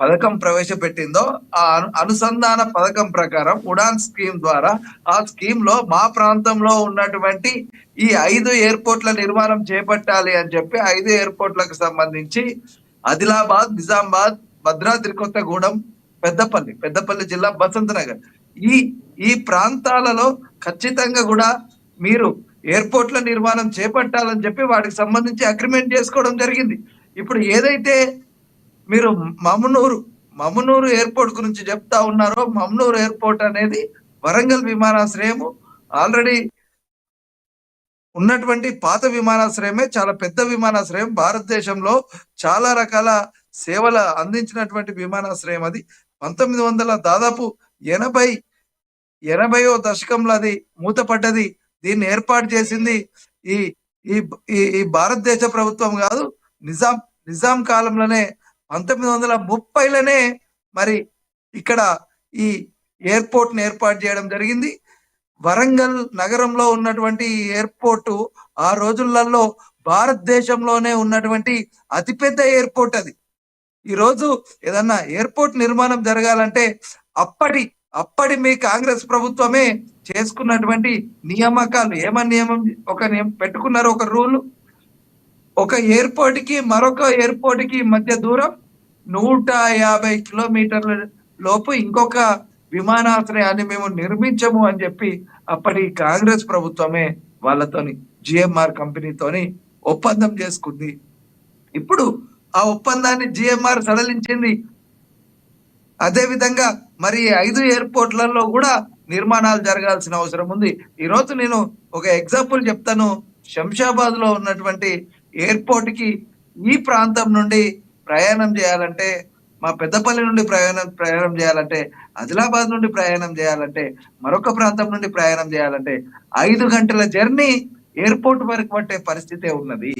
పథకం ప్రవేశపెట్టిందో ఆ అనుసంధాన పథకం ప్రకారం ఉడాన్ స్కీమ్ ద్వారా ఆ స్కీమ్ లో మా ప్రాంతంలో ఉన్నటువంటి ఈ 5 ఎయిర్పోర్ట్ల నిర్మాణం చేపట్టాలి అని చెప్పి 5 ఎయిర్పోర్ట్లకు సంబంధించి ఆదిలాబాద్, నిజామాబాద్, భద్రాద్రి కొత్తగూడెం, పెద్దపల్లి జిల్లా బసంత్ నగర్ ఈ ప్రాంతాలలో ఖచ్చితంగా కూడా మీరు ఎయిర్పోర్ట్ల నిర్మాణం చేపట్టాలని చెప్పి వాటికి సంబంధించి అగ్రిమెంట్ చేసుకోవడం జరిగింది. ఇప్పుడు ఏదైతే మీరు మమనూరు ఎయిర్పోర్ట్ గురించి చెప్తా ఉన్నారో, మమనూరు ఎయిర్పోర్ట్ అనేది వరంగల్ విమానాశ్రయము ఆల్రెడీ ఉన్నటువంటి పాత విమానాశ్రయమే, చాలా పెద్ద విమానాశ్రయం, భారతదేశంలో చాలా రకాల సేవలు అందించినటువంటి విమానాశ్రయం. అది 1900 దాదాపు 80వ దశకంలో అది మూతపడ్డది. దీన్ని ఏర్పాటు చేసింది ఈ భారతదేశ ప్రభుత్వం కాదు, నిజాం కాలంలోనే 1930లోనే మరి ఇక్కడ ఈ ఎయిర్పోర్ట్ ని ఏర్పాటు చేయడం జరిగింది. వరంగల్ నగరంలో ఉన్నటువంటి ఎయిర్పోర్టు ఆ రోజులలో భారతదేశంలోనే ఉన్నటువంటి అతిపెద్ద ఎయిర్పోర్ట్ అది. ఈరోజు ఏదన్నా ఎయిర్పోర్ట్ నిర్మాణం జరగాలంటే అప్పటి మీ కాంగ్రెస్ ప్రభుత్వమే చేసుకున్నటువంటి నియామకాలు ఏమని పెట్టుకున్నారు. ఒక రూల్, ఒక ఎయిర్పోర్ట్ కి మరొక ఎయిర్పోర్ట్ కి మధ్య దూరం 150 కిలోమీటర్ల లోపు ఇంకొక విమానాశ్రయాన్ని మేము నిర్మించము అని చెప్పి అప్పటి కాంగ్రెస్ ప్రభుత్వమే వాళ్ళతోని జిఎంఆర్ కంపెనీతోని ఒప్పందం చేసుకుంది. ఇప్పుడు ఆ ఒప్పందాన్ని జిఎంఆర్ సడలించింది. అదే విధంగా మరి 5 ఎయిర్పోర్ట్లలో కూడా నిర్మాణాలు జరగాల్సిన అవసరం ఉంది. ఈ రోజు నేను ఒక ఎగ్జాంపుల్ చెప్తాను. శంషాబాద్ లో ఉన్నటువంటి ఎయిర్పోర్ట్ కి ఈ ప్రాంతం నుండి ప్రయాణం చేయాలంటే, మా పెద్దపల్లి నుండి ప్రయాణం చేయాలంటే, ఆదిలాబాద్ నుండి ప్రయాణం చేయాలంటే, మరొక ప్రాంతం నుండి ప్రయాణం చేయాలంటే 5 గంటల జర్నీ ఎయిర్పోర్ట్ వరకు పట్టే పరిస్థితే ఉన్నది.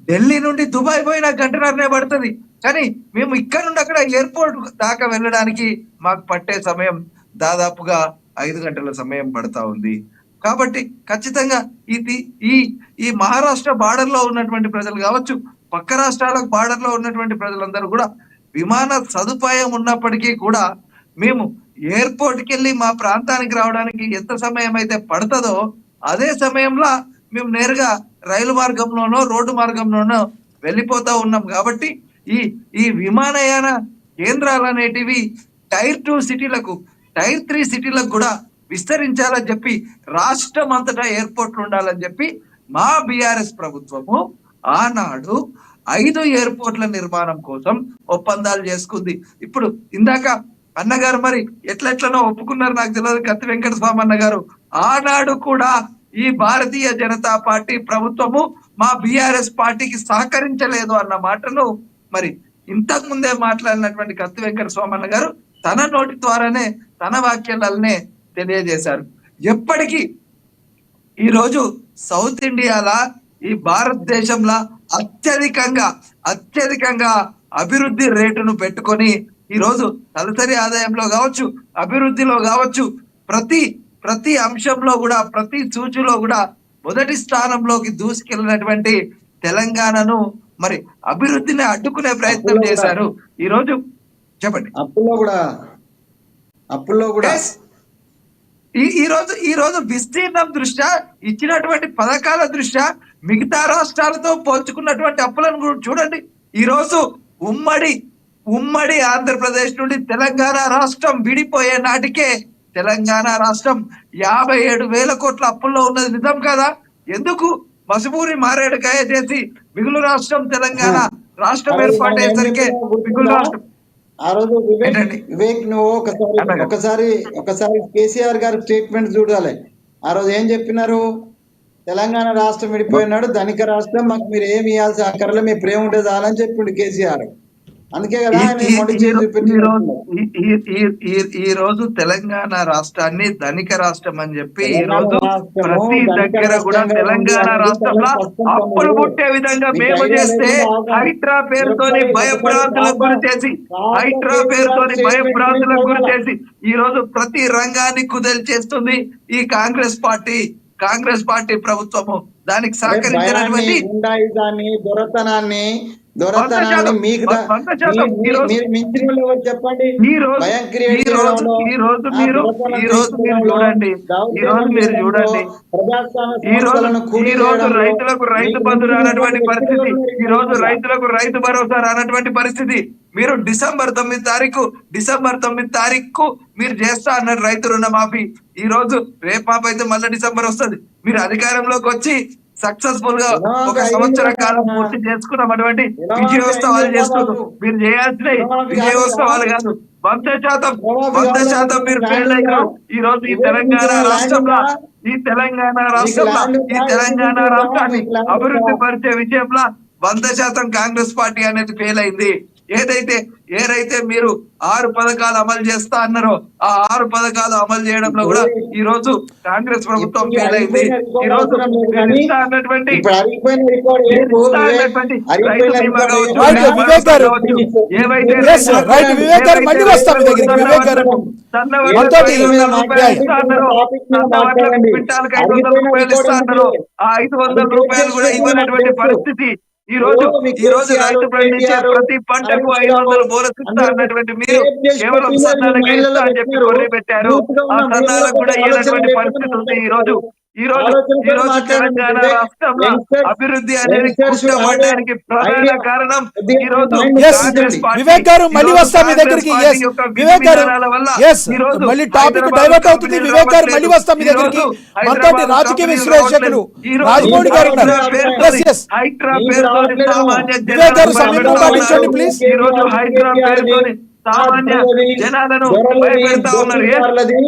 ఢిల్లీ నుండి దుబాయ్ పోయినా గంటన్నరనే పడుతుంది. కానీ మేము ఇక్కడ నుండి అక్కడ ఎయిర్పోర్ట్ దాకా వెళ్ళడానికి మాకు పట్టే సమయం దాదాపుగా 5 గంటల సమయం పడతా ఉంది. కాబట్టి ఖచ్చితంగా ఈ మహారాష్ట్ర బార్డర్ లో ఉన్నటువంటి ప్రజలు కావచ్చు, పక్క రాష్ట్రాలకు బార్డర్ లో ఉన్నటువంటి ప్రజలందరూ కూడా విమాన సదుపాయం ఉన్నప్పటికీ కూడా మేము ఎయిర్పోర్ట్ కి వెళ్ళి మా ప్రాంతానికి రావడానికి ఎంత సమయం అయితే పడుతుందో అదే సమయంలో మేము నేరుగా రైలు మార్గంలోనో రోడ్డు మార్గంలోనో వెళ్ళిపోతా ఉన్నాం. కాబట్టి ఈ విమానయాన కేంద్రాలు అనేటివి టైర్ 2 సిటీలకు, టైర్ 3 సిటీలకు కూడా విస్తరించాలని చెప్పి, రాష్ట్రం అంతటా ఎయిర్పోర్ట్లు ఉండాలని చెప్పి మా బీఆర్ఎస్ ప్రభుత్వము ఆనాడు 5 ఎయిర్పోర్ట్ల నిర్మాణం కోసం ఒప్పందాలు చేసుకుంది. ఇప్పుడు ఇందాక అన్నగారు మరి ఎట్లెట్లనో ఒప్పుకున్నారు నాకు తెలియదు, కత్తి వెంకట స్వామి అన్నగారు. ఆనాడు కూడా ఈ భారతీయ జనతా పార్టీ ప్రభుత్వము మా బీఆర్ఎస్ పార్టీకి సహకరించలేదు అన్న మాటను మరి ఇంతకు ముందే మాట్లాడినటువంటి కత్తి వెంకట స్వామి అన్న గారు తన నోటి ద్వారానే, తన వాక్యాలనే తెలియజేశారు. ఎప్పటికీ ఈరోజు సౌత్ ఇండియాలా, ఈ భారతదేశంలో అత్యధికంగా అభివృద్ధి రేటును పెట్టుకొని ఈరోజు తలసరి ఆదాయంలో కావచ్చు, అభివృద్ధిలో కావచ్చు, ప్రతి అంశంలో కూడా, ప్రతి సూచిలో కూడా మొదటి స్థానంలోకి దూసుకెళ్ళినటువంటి తెలంగాణను మరి అభివృద్ధిని అడ్డుకునే ప్రయత్నం చేశారు. ఈరోజు చెప్పండి, అప్పుల్లో కూడా ఈ రోజు విస్తీర్ణం దృష్ట్యా, ఇచ్చినటువంటి పథకాల దృష్ట్యా మిగతా రాష్ట్రాలతో పోల్చుకున్నటువంటి అప్పులను చూడండి. ఈ రోజు ఉమ్మడి ఆంధ్రప్రదేశ్ నుండి తెలంగాణ రాష్ట్రం విడిపోయే నాటికే తెలంగాణ రాష్ట్రం 57,000 కోట్ల అప్పుల్లో ఉన్నది. నిజం కదా? ఎందుకు మసుబూరి మారేడుకాయ చేసి మిగులు రాష్ట్రం తెలంగాణ రాష్ట్రం ఏర్పాటయ్యేసరికి మిగులు రాష్ట్రం ఆ రోజు వివేక్ నువ్వు ఒకసారి కేసీఆర్ గారి స్టేట్మెంట్ చూడాలి. ఆ రోజు ఏం చెప్పినారు? తెలంగాణ రాష్ట్రం విడిపోయినాడు, ధనిక రాష్ట్రం, మాకు మీరు ఏమి ఇవ్వాల్సి అక్కర్లో మీ ప్రేమ ఉంటే చాలని చెప్పిండు కేసీఆర్. అందుకే కదా ఈ రోజు తెలంగాణ రాష్ట్రాన్ని ధనిక రాష్ట్రం అని చెప్పి ఈ రోజు ప్రతి దగ్గర కూడా తెలంగాణ రాష్ట్రంలో అప్పులు పుట్టే విధంగా మేము చేస్తే హైడ్రా పేరుతోని భయభ్రాంతులకు గురి చేసి ఈ రోజు ప్రతి రంగాన్ని కుదేల్చేస్తుంది ఈ కాంగ్రెస్ పార్టీ ప్రభుత్వము. దానికి సహకరించినటువంటి దొరతనాన్ని మీకు చెప్పండి. రైతులకు రైతు బంధు రానటువంటి పరిస్థితి, ఈ రోజు రైతులకు రైతు భరోసా రానటువంటి పరిస్థితి. మీరు డిసెంబర్ 9 తారీఖు మీరు చేస్తా అన్నారు రైతు రుణమాఫీ. ఈ రోజు రేపు మాపు అయితే మళ్ళీ డిసెంబర్ వస్తుంది. మీరు అధికారంలోకి వచ్చి సక్సెస్ఫుల్ గా 1 సంవత్సర కాలం పూర్తి చేసుకున్నటువంటి విజయోత్సవాలు చేస్తున్నారు. మీరు చేయాల్సిన విజయోత్సవాలు కాదు, 100% మీరు ఫెయిల్ అయ్యారు. ఈ రోజు ఈ తెలంగాణ రాష్ట్రాన్ని అభివృద్ధి పరిచే విషయంలో 100% కాంగ్రెస్ పార్టీ అనేది ఫెయిల్ అయింది. ఏదైతే మీరు 6 పథకాలు అమలు చేస్తా అన్నారో ఆ 6 పథకాలు అమలు చేయడంలో కూడా ఈ రోజు కాంగ్రెస్ ప్రభుత్వం ఫెయిల్ అయింది. ఈ రోజు అన్నటువంటి ఆ 500 రూపాయలు కూడా ఇవ్వనటువంటి పరిస్థితి. ఈ రోజు రైతు పండించే ప్రతి పంటకు 500 బోనస్ ఇస్తా అన్నటువంటి మీరు కేవలం సన్నాలకు ఇస్తా అని చెప్పి కొర్రి పెట్టారు. ఆ సన్నాలకు కూడా ఇవ్వనటువంటి పరిస్థితి ఉంది. ఈ రోజు ఆలోచనతో మాట్లాడండి. తెలంగాణ రాష్ట్రంలో యంగ్స్టర్స్ అభివృద్ధి అనేది యంగ్స్టర్స్ కుంటుపడడానికి ప్రధాన idea. కారణం కొద్దిగా ఈ రోజు mind Yes, Congress party, Vivek గారు మళ్ళీ ఈ రోజు వస్తాం మీ కాంగ్రెస్ దగ్గరికి. పార్టీ ఎస్ యొక్క వివేక్ గారు, విధానాల వల్ల ఎస్ ఈ రోజు మళ్ళీ టాపిక్ హైదరాబాద్ డైవర్ట్ అవుతుంది. కంపెనీలు వివేక్ గారు రావట్లేదు. మళ్ళీ వస్తాం మీ ఈ దగ్గరికి. రోజు మనతోటి హైదరాబాద్ రాజకీయ కంపెనీలు విశ్లేషకులు రావట్లేదు. ఈ రోజు రాజమౌళి గారు ఉన్నారు. హైదరాబాద్ ఎస్ ఎస్ హైడ్రా మీకు పేరుతోని రావట్లేదు. సామాన్య వివేక్ గారు జనాలను సమయం భయపెడతా పాటించండి, ఉన్నారు. ప్లీజ్. ఈ రోజు హైడ్రా పేరుతోని సామాన్య జనాలను భయపెడతా ఉన్నారు.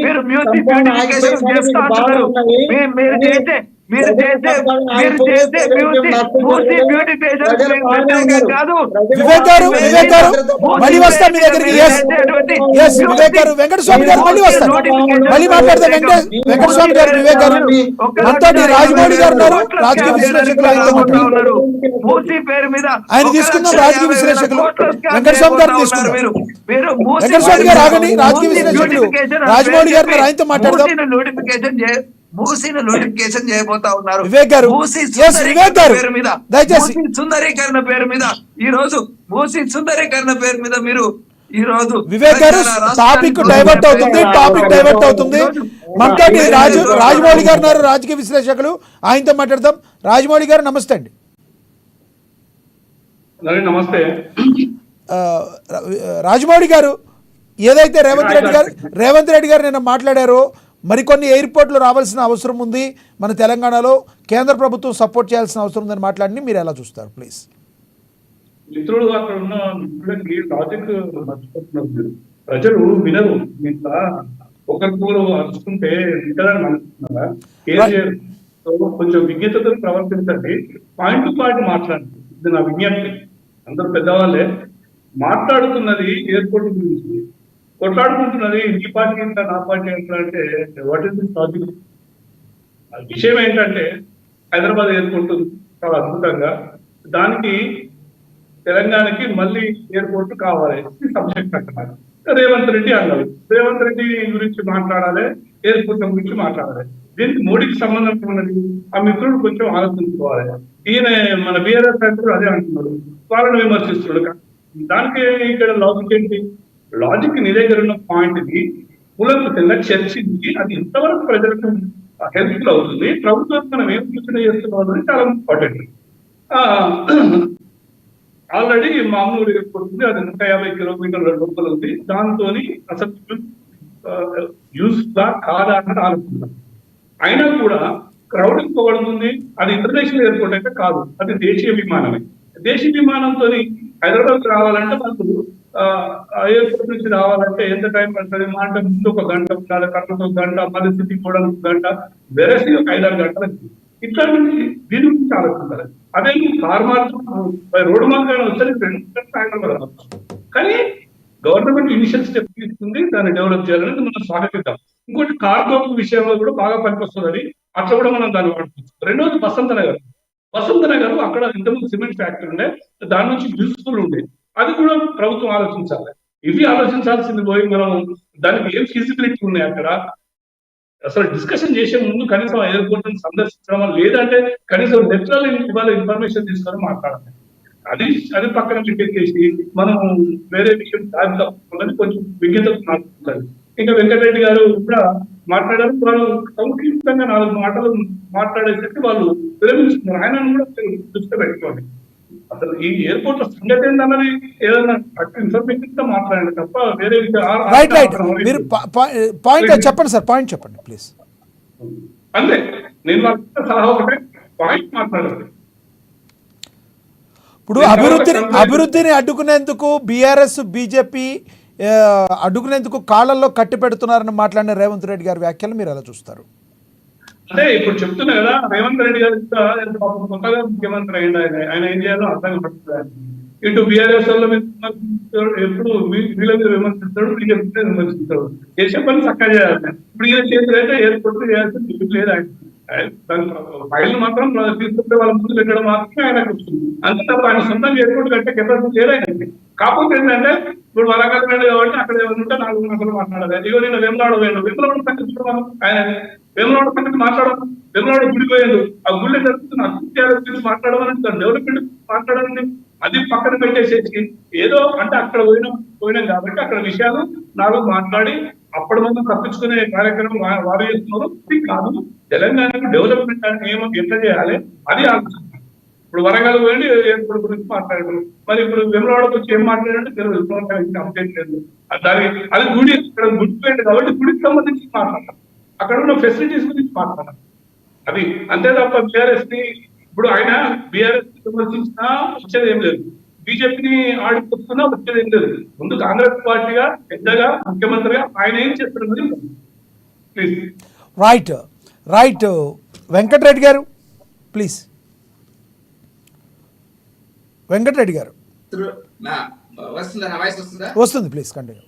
మీరు మ్యూజిక్ బ్యూటిఫికేషన్ చేస్తా అంటున్నారు. మీరు చేసే కాదు. వివేక్ గారు మళ్ళీ వస్తాం మీ దగ్గరికి. ఎస్ ఎస్ వివేక్ గారు, వెంకటస్వామి గారు మళ్ళీ వస్తారు. మళ్ళీ మాట్లాడదాం. వెంకటస్వామి గారు, వివేక్ గారు, మనతోటి రాజమౌళి గారు ఉన్నారు, రాజకీయ విశ్లేషకులు ఆయనతో మాట్లాడారు. ఆయన తీసుకుందాం. రాజకీయ విశ్లేషకులు వెంకటస్వామి గారిని తీసుకుందాం. వెంకటస్వామి గారు ఆగండి. రాజకీయ విశ్లేషకులు రాజమౌళి గారు మరి ఆయనతో మాట్లాడదాం. మూసీని నోటిఫికేషన్ చేయబోతా ఉన్నారు. వివేక్ గారు, మూసీ yes, వివేక్ గారు, పేరు మీద, దయచేసి. మూసీ సుందరీకరణ పేరు మీద ఈ రోజు మూసీ సుందరీకరణ పేరు మీద మీరు ఈ రోజు వివేక్ గారు టాపిక్ డైవర్ట్ అవుతుంది. మనతోటి రాజమౌళి గారు ఉన్నారు, రాజకీయ విశ్లేషకులు, ఆయనతో మాట్లాడదాం. రాజమౌళి గారు నమస్తే అండి. నమస్తే. రాజమౌళి గారు, ఏదైతే రేవంత్ రెడ్డి గారు నిన్న మాట్లాడారో మరికొన్ని ఎయిర్పోర్ట్లు రావాల్సిన అవసరం ఉంది మన తెలంగాణలో, కేంద్ర ప్రభుత్వం సపోర్ట్ చేయాల్సిన అవసరం ఉందని మాట్లాడి మీరు ఎలా చూస్తారు ప్లీజ్? మిత్రుడు అక్కడ ఉన్న మిత్రులకి లాజిక్ మర్చిపోతున్నారు. మీరు ప్రజలు వినరు. ఇట్లా ఒకరికొకరు అరుచుకుంటే వింటారని అనుకుంటున్నారా? కేసీఆర్ కొంచెం విజ్ఞతతో ప్రవర్తించండి. పాయింట్ టు పాయింట్ మాట్లాడండి. ఇది నా విజ్ఞప్తి. అందరూ పెద్దవాళ్ళే మాట్లాడుతున్నది ఎయిర్పోర్ట్ గురించి, కొట్లాడుకుంటున్నది ఈ పార్టీ ఎంత నా పార్టీ ఎంత అంటే వాట్ ఈస్ దిస్ లాజిక్? విషయం ఏంటంటే హైదరాబాద్ ఎయిర్పోర్ట్ చాలా అద్భుతంగా, దానికి తెలంగాణకి మళ్ళీ ఎయిర్పోర్ట్ కావాలి సబ్జెక్ట్ అంటున్నారు. రేవంత్ రెడ్డి అన్నారు, రేవంత్ రెడ్డి గురించి మాట్లాడాలి, ఎయిర్పోర్ట్ గురించి మాట్లాడాలి. దీనికి మోడీకి సంబంధం ఉన్నది. ఆ మిత్రుడు కొంచెం ఆలోచించుకోవాలి. ఈయన మన బీఆర్ఎస్ నాయకుడు అదే అంటున్నాడు, వాళ్ళని విమర్శిస్తున్నాడు. దానికి ఇక్కడ లాజిక్ ఏంటి? లాజిక్ నీ దగ్గర ఉన్న పాయింట్ ని కూలంకుషంగా చర్చించి అది ఎంతవరకు ప్రజలకు హెల్ప్ఫుల్ అవుతుంది, ప్రభుత్వం మనం ఏం సూచన చేస్తున్నాం అనేది చాలా ఇంపార్టెంట్. ఆల్రెడీ మామూలు ఎయిర్పోర్ట్ ఉంది, అది 150 కిలోమీటర్ల లోపల ఉంది. దాంతో అసలు యూస్ఫుల్ కాదా అన్నది ఆలోచిస్తున్నాం. అయినా కూడా క్రౌడ్ ఎక్కువబడుతుంది. అది ఇంటర్నేషనల్ ఎయిర్పోర్ట్ అయితే కాదు, అది దేశీయ విమానమే. దేశీయ విమానంతో హైదరాబాద్ రావాలంటే మనకు ఎయిర్పోర్ట్ నుంచి రావాలంటే ఎంత టైం పడుతుంది? అంటే ముందు 1 గంట ఉండాలి, తర్వాత 1 గంట, మళ్ళీ సిటీ కూడా 1 గంట, వెరసి 5-6 గంటలు. ఇట్లాంటి దీని గురించి ఆలోచించాలి. అదే కార్ మార్గం రోడ్డు మార్గం వస్తే 2 గంటలు హైదరాబాద్. కానీ గవర్నమెంట్ ఇనిషియల్ స్టెప్ తీసుకుంది, దాన్ని డెవలప్ చేయాలని మనం స్వాగతిద్దాం. ఇంకోటి కార్గో విషయంలో కూడా బాగా పనికొస్తుంది, అట్లా కూడా మనం దాన్ని వాడుకోవచ్చు. రెండోది వసంత నగర్ అక్కడ ఇంతకుముందు సిమెంట్ ఫ్యాక్టరీ ఉండే, దాని నుంచి యూస్ఫుల్ ఉండే, అది కూడా ప్రభుత్వం ఆలోచించాలి. ఇవి ఆలోచించాల్సింది పోయి మనం దానికి ఏం ఫీజిబిలిటీ ఉన్నాయి అక్కడ అసలు డిస్కషన్ చేసే ముందు కనీసం ఎయిర్పోర్ట్ సందర్శించడం, లేదంటే కనీసం లెక్చరల్ ఇవాళ ఇన్ఫర్మేషన్ తీసుకొని మాట్లాడాలి. అది పక్కన పెట్టేసి మనం వేరే విషయం దారి తప్పుకోవాలని కొంచెం విజ్ఞతకు మాట్లాడాలి. ఇంకా వెంకటరెడ్డి గారు కూడా మాట్లాడారు. వాళ్ళు సంక్షిప్తంగా 4 మాటలు మాట్లాడేసరికి వాళ్ళు విరమిస్తున్నారు. ఆయన కూడా దృష్టి పెట్టుకోవాలి. అసలు ఈ ఎయిర్పోర్ట్ లో సంగతి ఏంటన్నది ఏదైనా ఇన్ఫర్మేషన్ తో మాట్లాడండి తప్ప వేరే రైట్ మీరు పాయింట్ చెప్పండి సార్, పాయింట్ చెప్పండి ప్లీజ్. అంతే, నేను సలహా ఒకటే, పాయింట్ మాట్లాడాలి. ఇప్పుడు అభివృద్ధిని అడ్డుకునేందుకు బీఆర్ఎస్ బీజేపీ అడ్డుకునేందుకు కాళ్ళల్లో కట్టి పెడుతున్నారని మాట్లాడిన రేవంత్ రెడ్డి గారి వ్యాఖ్యలు మీరు ఎలా చూస్తారు? అదే ఇప్పుడు చెప్తున్నా కదా, రేవంత్ రెడ్డి గారు కొత్తగా ముఖ్యమంత్రి అయ్యింది. ఆయన ఏం చేయాలో అర్థం పడుతుంది. ఇటు బీఆర్ఎస్ వాళ్ళు ఎప్పుడు వీళ్ళ మీద విమర్శిస్తాడు, బీజేపీ మీద విమర్శిస్తాడు. చేసే పని చక్కగా చేయాలి. ఇప్పుడు ఈయన చేతులు అయితే ఎయిర్పోర్ట్ చేయాల్సింది లేదు. ఆయన ఫైల్ మాత్రం తీసుకుంటే వాళ్ళ ముందు పెట్టడం మాత్రమే ఆయనకు వస్తుంది. అంతే తప్ప ఆయన సొంతంగా ఎయిర్పోర్ట్ కంటే కెపాసిటీ లేదు ఆయనకి. కాకపోతే ఏంటంటే ఇప్పుడు వరంగల్ వెళ్ళి కాబట్టి అక్కడ ఉంటే 4 గంటలు మాట్లాడాలి. ఇగో నేను వేములాడ సంగతి చూడమను, ఆయన వేములాడ సంగతి మాట్లాడము. వేములాడ గుడి పోయాడు, ఆ గుళ్ళో జరుగుతున్న అభివృద్ధి గురించి మాట్లాడమని, డెవలప్మెంట్ మాట్లాడాలని అది పక్కన పెట్టేసేసి ఏదో అంటే అక్కడ పోయినాం కాబట్టి అక్కడ విషయాలు 4 మాట్లాడి అప్పటి మనం తప్పించుకునే కార్యక్రమం వారు చేస్తున్నారు. ఇది కాదు, తెలంగాణకు డెవలప్మెంట్ ఎట్లా చేయాలి అది ఆలోచన. ఇప్పుడు వరంగల్ పోయి ఎయిర్పోర్ట్ గురించి మాట్లాడారు, మరి ఇప్పుడు వెములవాడకు వచ్చి ఏం మాట్లాడారంటే తెలియదు, అప్డేట్ లేదు. దానికి అది గుడి, ఇక్కడ గుడి పోయింది కాబట్టి గుడికి సంబంధించి మాట్లాడాలి, అక్కడ ఉన్న ఫెసిలిటీస్ గురించి మాట్లాడాలి. అది అంతే తప్ప బీఆర్ఎస్ ని ఇప్పుడు ఆయన బీఆర్ఎస్ విమర్శించినా వచ్చేది ఏం లేదు, బీజేపీని ఆడిపోతున్నా వచ్చేది ఏం లేదు. ముందు కాంగ్రెస్ పార్టీగా పెద్దగా ముఖ్యమంత్రిగా ఆయన ఏం చేస్తున్నది ప్లీజ్. రైట్ రైట్ వెంకటరెడ్డి గారు ప్లీజ్. వెంకటరెడ్డి గారు వస్తుందా, నా వాయిస్ వస్తుందా? వస్తుంది, ప్లీజ్ కంటిన్యూ.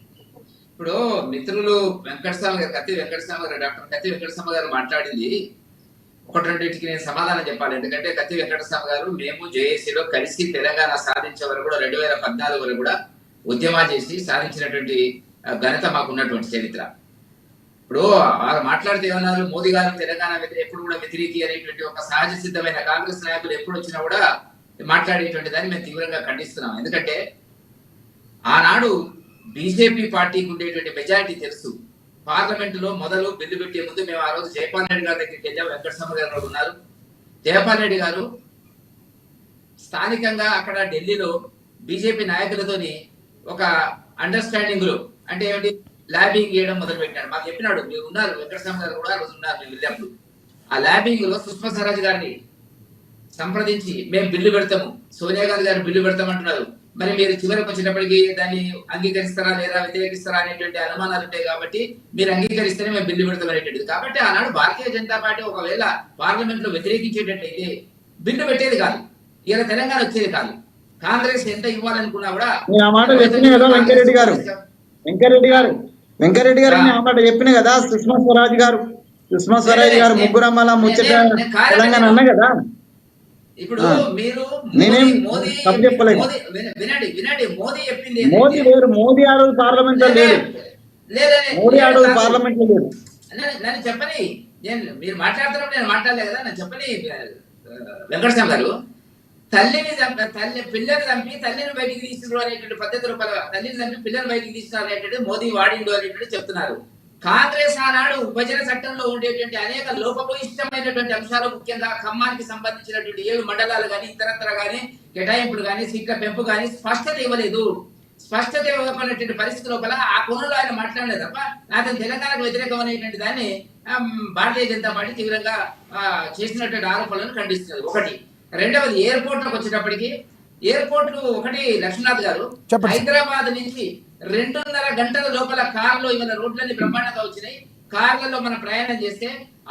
ఇప్పుడు మిత్రులు వెంకటస్వామి గారు, కత్తి వెంకటస్వామి గారు, డాక్టర్ కత్తి వెంకటస్వామి గారు మాట్లాడింది ఒకటి రెండింటికి నేను సమాధానం చెప్పాలి. ఎందుకంటే కత్తి వెంకటస్వామి గారు మేము జేఏసీలో కలిసి తెలంగాణ సాధించే వరకు కూడా 2014 వరకు కూడా ఉద్యమాలు చేసి సాధించినటువంటి ఘనత మాకు ఉన్నటువంటి చరిత్ర. ఇప్పుడు వారు మాట్లాడితే ఏమన్నారు, మోదీ గారు తెలంగాణ ఎప్పుడు కూడా వ్యతిరేకి అనేటువంటి ఒక సహజ సిద్ధమైన కాంగ్రెస్ నాయకులు ఎప్పుడు వచ్చినా కూడా మాట్లాడేటువంటి దాన్ని మేము తీవ్రంగా ఖండిస్తున్నాం. ఎందుకంటే ఆనాడు బీజేపీ పార్టీకి ఉండేటువంటి మెజారిటీ తెలుసు. పార్లమెంటులో మొదలు బిల్లు పెట్టే ముందు మేము ఆ రోజు జయపాల్ రెడ్డి గారి దగ్గరికి వెళ్ళాం, వెంకటస్వామి గారు ఉన్నారు. జయపాల్ రెడ్డి గారు స్థానికంగా అక్కడ ఢిల్లీలో బీజేపీ నాయకులతోని ఒక అండర్స్టాండింగ్ లో, అంటే ఏమిటి, ల్యాబింగ్ చేయడం మొదలు పెట్టాడు. మాకు చెప్పినాడు, మీరు ఉన్నారు, వెంకటస్వామి గారు కూడా రోజు ఉన్నారు మేము వెళ్ళినప్పుడు. ఆ ల్యాబింగ్ లో సుష్మా స్వరాజ్ గారిని సంప్రదించి మేము బిల్లు పెడతాము, సోనియా గాంధీ గారు బిల్లు పెడతామంటున్నారు, మరి మీరు చివరికి వచ్చినప్పటికీ దాన్ని అంగీకరిస్తారా లేదా వ్యతిరేకిస్తారా అనేటువంటి అనుమానాలు ఉంటాయి, కాబట్టి మీరు అంగీకరిస్తేనే మేము బిల్లు పెడతాం అనేటువంటిది. కాబట్టి ఆనాడు భారతీయ జనతా పార్టీ ఒకవేళ పార్లమెంట్ లో వ్యతిరేకించేటట్టయితే బిల్లు పెట్టేది కాదు, ఇలా తెలంగాణ వచ్చేది కాదు. కాంగ్రెస్ ఎంత ఇవ్వాలనుకున్నా కూడా వెంకరెడ్డి గారు ఆ మాట చెప్పిన కదా, సుష్మా స్వరాజ్ గారు ముగ్గురమ్మల ముచ్చట తెలంగాణ అన్న కదా. ఇప్పుడు మీరు వినండి, మోదీ చెప్పింది, మోదీ లేరు, మోదీ ఆ రోజు పార్లమెంట్ లో లేరు, మోదీ ఆ రోజు పార్లమెంట్ లో లేరు. నన్ను చెప్పని, నేను మీరు మాట్లాడుతున్నప్పుడు నేను మాట్లాడలే కదా, నన్ను చెప్పని వెంకటస్వామి గారు, పిల్లల్ని చంపి తల్లిని బయటికి తీసుకురు అనేటువంటి పద్ధతిలో, తల్లిని చంపి పిల్లల్ని బయటికి తీసుకున్నారు అనేటువంటి మోదీ వాడిండు అనేటువంటి చెప్తున్నారు. కాంగ్రెస్ ఆనాడు విభజన చట్టంలో ఉండేటువంటి అనేక లోపభూయిష్టమైనటువంటి అంశాలు, ముఖ్యంగా ఖమ్మానికి సంబంధించినటువంటి 7 మండలాలు కానీ ఇతరత్ర కానీ కేటాయింపులు కానీ సీట్ల పెంపు కానీ స్పష్టత ఇవ్వలేదు. స్పష్టత ఇవ్వకపోయినటువంటి పరిస్థితి లోపల ఆ కోణంలో ఆయన మాట్లాడలేదు తప్ప అతను తెలంగాణకు వ్యతిరేకం అనేటువంటి దాన్ని భారతీయ జనతా పార్టీ తీవ్రంగా చేసినటువంటి ఆరోపణలను ఖండిస్తున్నది. ఒకటి. రెండవది, ఎయిర్పోర్ట్లకు వచ్చేటప్పటికి, ఎయిర్పోర్ట్ ఒకటి లక్ష్మీనాథ్ గారు, హైదరాబాద్ నుంచి 2.5 గంటల లోపల కార్లో ఇవాళ రోడ్లన్నీ బ్రహ్మాండంగా వచ్చినాయి. కార్లలో మనం ప్రయాణం చేస్తే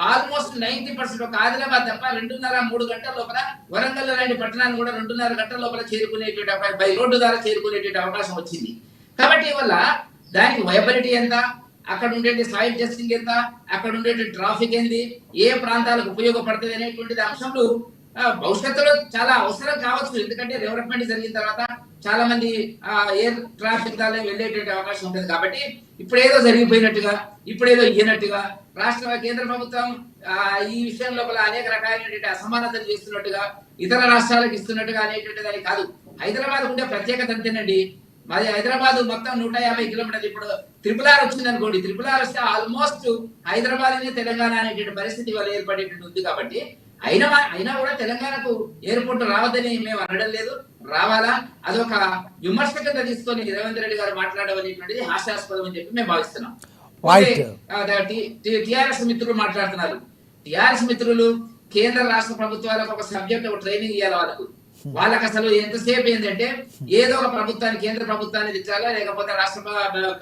ఆల్మోస్ట్ 90% ఒక ఆదిలాబాద్ తప్ప 2.5-3 గంటల లోపల వరంగల్ లాంటి పట్టణాన్ని కూడా 2.5 గంటల లోపల చేరుకునేటువంటి బై రోడ్డు ద్వారా చేరుకునేటువంటి అవకాశం వచ్చింది. కాబట్టి వల్ల దానికి వైబిలిటీ ఎంత, అక్కడ ఉండేటి సాయిల్ టెస్టింగ్ ఎంత, అక్కడ ఉండేటువంటి ట్రాఫిక్ ఏంది, ఏ ప్రాంతాలకు ఉపయోగపడుతుంది అనేటువంటి అంశంలో భవిష్యత్తులో చాలా అవసరం కావచ్చు. ఎందుకంటే డెవలప్మెంట్ జరిగిన తర్వాత చాలా మంది ఎయిర్ ట్రాఫిక్ ద్వారా వెళ్ళేటువంటి అవకాశం ఉంటుంది. కాబట్టి ఇప్పుడేదో జరిగిపోయినట్టుగా, ఇప్పుడేదో ఇయ్యనట్టుగా కేంద్ర ప్రభుత్వం ఈ విషయం లోపల అనేక రకాలైనటువంటి అసమానతలు చేస్తున్నట్టుగా, ఇతర రాష్ట్రాలకు ఇస్తున్నట్టుగా అనేటువంటి దాని కాదు. హైదరాబాద్ ఉండే ప్రత్యేకత అంతేనండి. మాది హైదరాబాద్ మొత్తం 150 కిలోమీటర్లు. ఇప్పుడు RRR వచ్చింది అనుకోండి, RRR వస్తే ఆల్మోస్ట్ హైదరాబాద్ తెలంగాణ అనేటువంటి పరిస్థితి వల్ల ఏర్పడేటువంటి ఉంది. కాబట్టి అయినా కూడా తెలంగాణకు ఎయిర్పోర్ట్ రావద్దని మేము అనడం లేదు, రావాలా, అదొక విమర్శ కింద తీసుకొని రేవంత్ రెడ్డి గారు మాట్లాడడం అనేటువంటిది హాస్యాస్పదం అని చెప్పి మేము భావిస్తున్నాం. టిఆర్ఎస్ మిత్రులు మాట్లాడుతున్నారు. టిఆర్ఎస్ మిత్రులు కేంద్ర రాష్ట్ర ప్రభుత్వాలకు ఒక సబ్జెక్ట్, ఒక ట్రైనింగ్ ఇవ్వాలి. వాళ్ళకి అసలు ఎంతసేపు ఏంటంటే ఏదో ఒక ప్రభుత్వాన్ని, కేంద్ర ప్రభుత్వాన్ని తిట్టాలా, లేకపోతే రాష్ట్ర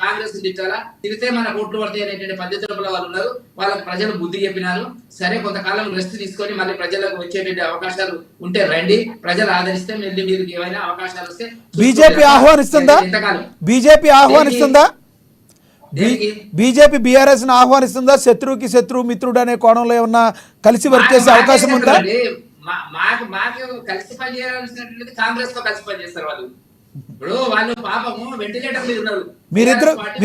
కాంగ్రెస్ తిట్టాలా, తిరిగితే మన ఓట్లు పడతాయి అనేటువంటి పద్ధతిలో వాళ్ళు ఉన్నారు. వాళ్ళకి ప్రజలు బుద్ధి చెప్పినారు. సరే, కొంతకాలం రెస్ట్ తీసుకొని మళ్ళీ ప్రజలకు వచ్చేటువంటి అవకాశాలు ఉంటే రండి, ప్రజలు ఆదరిస్తే మళ్ళీ మీరు ఏమైనా అవకాశాలు వస్తే బీజేపీ ఆహ్వానిస్తుందా? బీజేపీ బీఆర్ఎస్ ను ఆహ్వానిస్తుందా? శత్రువుకి శత్రువు మిత్రుడు అనే కోణంలో ఏమన్నా కలిసి వర్క్ చేసే అవకాశం ఉందా? మాకు కలిసి పనిచేయాల్సినటువంటిది కాంగ్రెస్ తో కలిసి పనిచేస్తారు వాళ్ళు. ఇప్పుడు వాళ్ళు పాపము వెంటిలేటర్ మీద ఉన్నారు.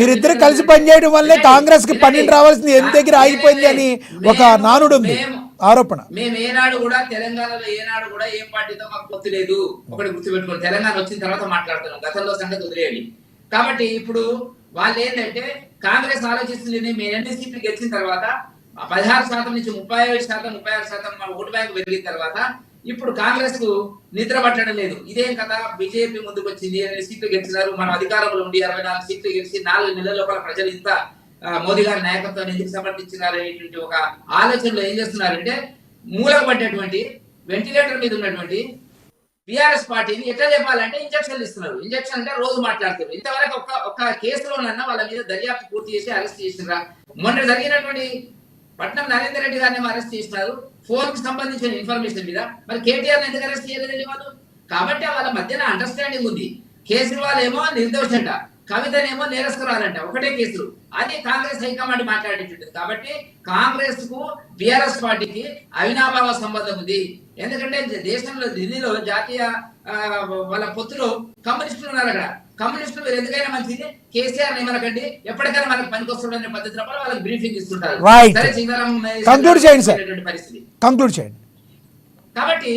మీరిద్దరు కలిసి పనిచేయడం వల్లే కాంగ్రెస్ కి 12 రావాల్సింది ఎంత దగ్గర ఆగిపోయింది అని ఒక నానుడు ఉంది, ఆరోపణ. మేము ఏనాడు కూడా తెలంగాణలో ఏనాడు కూడా ఏ పార్టీతో మాకు పొత్తు లేదు. ఒకటి గుర్తుపెట్టుకోండి, తెలంగాణ వచ్చిన తర్వాత మాట్లాడుతున్నాం, గతంలో సంగతి వదిలేయండి. కాబట్టి ఇప్పుడు వాళ్ళు ఏంటంటే కాంగ్రెస్ ఆలోచిస్తుంది మేము ఎన్ని సీట్లు గెలిచిన తర్వాత 16% నుంచి 37%, 36% మన ఓటు బ్యాంక్ పెరిగిన తర్వాత ఇప్పుడు కాంగ్రెస్ కు నిద్ర పట్టడం లేదు. ఇదేం కదా, బీజేపీ ముందుకు వచ్చింది, 8 సీట్లు గెలిచినారు, మనం అధికారంలో ఉండి 64 సీట్లు గెలిచి 4 నెలల లోపల ప్రజలు ఇంత మోదీ గారి నాయకత్వాన్ని ఎందుకు సమర్థించినారు అనేటువంటి ఒక ఆలోచనలో ఏం చేస్తున్నారంటే మూలకు పడ్డటువంటి వెంటిలేటర్ మీద ఉన్నటువంటి బీఆర్ఎస్ పార్టీని ఎట్లా చెప్పాలంటే ఇంజక్షన్లు ఇస్తున్నారు. ఇంజక్షన్ అంటే రోజు మాట్లాడుతారు. ఇంతవరకు ఒక్క కేసులోనన్నా వాళ్ళ మీద దర్యాప్తు పూర్తి చేసి అరెస్ట్ చేసినారా? మొన్న జరిగినటువంటి పట్నం నరేందర్ రెడ్డి గారిని అరెస్ట్ చేసినారు ఫోన్ కు సంబంధించిన ఇన్ఫర్మేషన్ మీద. మరి కేటీఆర్ ఎందుకు అరెస్ట్ చేయలేదండి వాళ్ళు? కాబట్టి వాళ్ళ మధ్యన అండర్స్టాండింగ్ ఉంది. కేజ్రీవాల్ ఏమో నిర్దోషంట, కవితనేమో నేరస్తురాలంట, ఒకటే కేసులు. అది కాంగ్రెస్ హైకమాండ్ మాట్లాడేటట్టు. కాబట్టి కాంగ్రెస్ కు బీఆర్ఎస్ పార్టీకి అవినాభావ సంబంధం ఉంది. ఎందుకంటే దేశంలో ఢిల్లీలో జాతీయ వాళ్ళ పొత్తులో కమ్యూనిస్టులు ఉన్నారు. అక్కడ కమ్యూనిస్టులు మీరు ఎందుకైనా మంచిది కేసీఆర్ మనకండి ఎప్పటికైనా మనకు పనికొస్తుందనే పద్ధతిలో వాళ్ళకి బ్రీఫింగ్ ఇస్తుంటారు. సరే సీతారాం పరిస్థితి కంక్లూడ్ చేయండి. కాబట్టి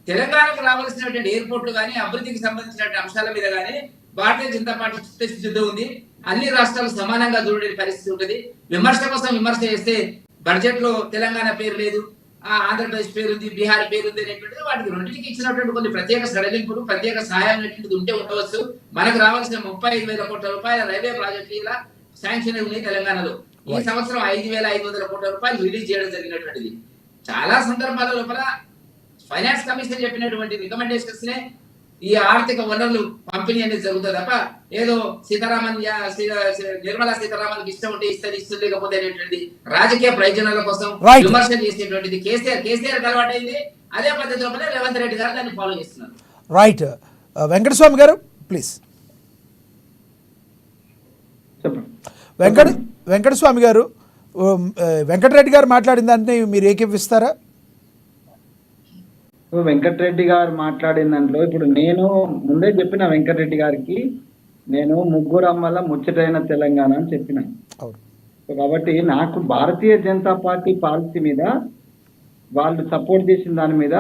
తెలంగాణకు రావాల్సినటువంటి ఎయిర్పోర్ట్లు కానీ అభివృద్ధికి సంబంధించినటువంటి అంశాల మీద కానీ భారతీయ జనతా పార్టీ చిత్తశుద్ధి ఉంది. అన్ని రాష్ట్రాలు సమానంగా చూడే పరిస్థితి ఉంటుంది. విమర్శ కోసం విమర్శ చేస్తే బడ్జెట్ లో తెలంగాణ పేరు లేదు, ఆంధ్రప్రదేశ్ పేరుంది, బీహార్ పేరుంది అనేటువంటిది వాటికి రెండింటికి ఇచ్చినటువంటి కొన్ని ప్రత్యేక సడలింపులు, ప్రత్యేక సహాయం అనేటువంటిది ఉంటే ఉండవచ్చు. మనకు రావాల్సిన 35,000 కోట్ల రూపాయల రైల్వే ప్రాజెక్టులు ఇలా శాంక్షన్ ఉన్నాయి తెలంగాణలో. ఈ సంవత్సరం 5,500 కోట్ల రూపాయలు రిలీజ్ చేయడం జరిగినటువంటిది. చాలా సందర్భాల లోపల ఫైనాన్స్ కమిషన్ చెప్పినటువంటి రికమెండేషన్స్ నే ఈ ఆర్థిక వనరులు పంపిణీ అనేది జరుగుతుంది తప్ప ఏదో నిర్మలా సీతారామన్ ఇష్టం ఉంటే ఇస్తుంది లేకపోతే అనేటువంటి రాజకీయ ప్రయోజనాల కోసం విమర్శలు చేసేటువంటిది కేసీఆర్ అలవాటైంది. అదే పద్ధతిలో రేవంత్ రెడ్డి గారు దాన్ని ఫాలో చేస్తున్నారు. రైట్. వెంకటస్వామి గారు ప్లీజ్. వెంకటస్వామి గారు, వెంకటరెడ్డి గారు మాట్లాడిన దాన్ని మీరు ఏకీపిస్తారా? వెంకటరెడ్డి గారు మాట్లాడిన దాంట్లో ఇప్పుడు నేను ముందే చెప్పిన వెంకటరెడ్డి గారికి, నేను ముగ్గురు అమ్మల ముచ్చటైన తెలంగాణ అని చెప్పిన. కాబట్టి నాకు భారతీయ జనతా పార్టీ పాలసీ మీద వాళ్ళు సపోర్ట్ చేసిన దాని మీద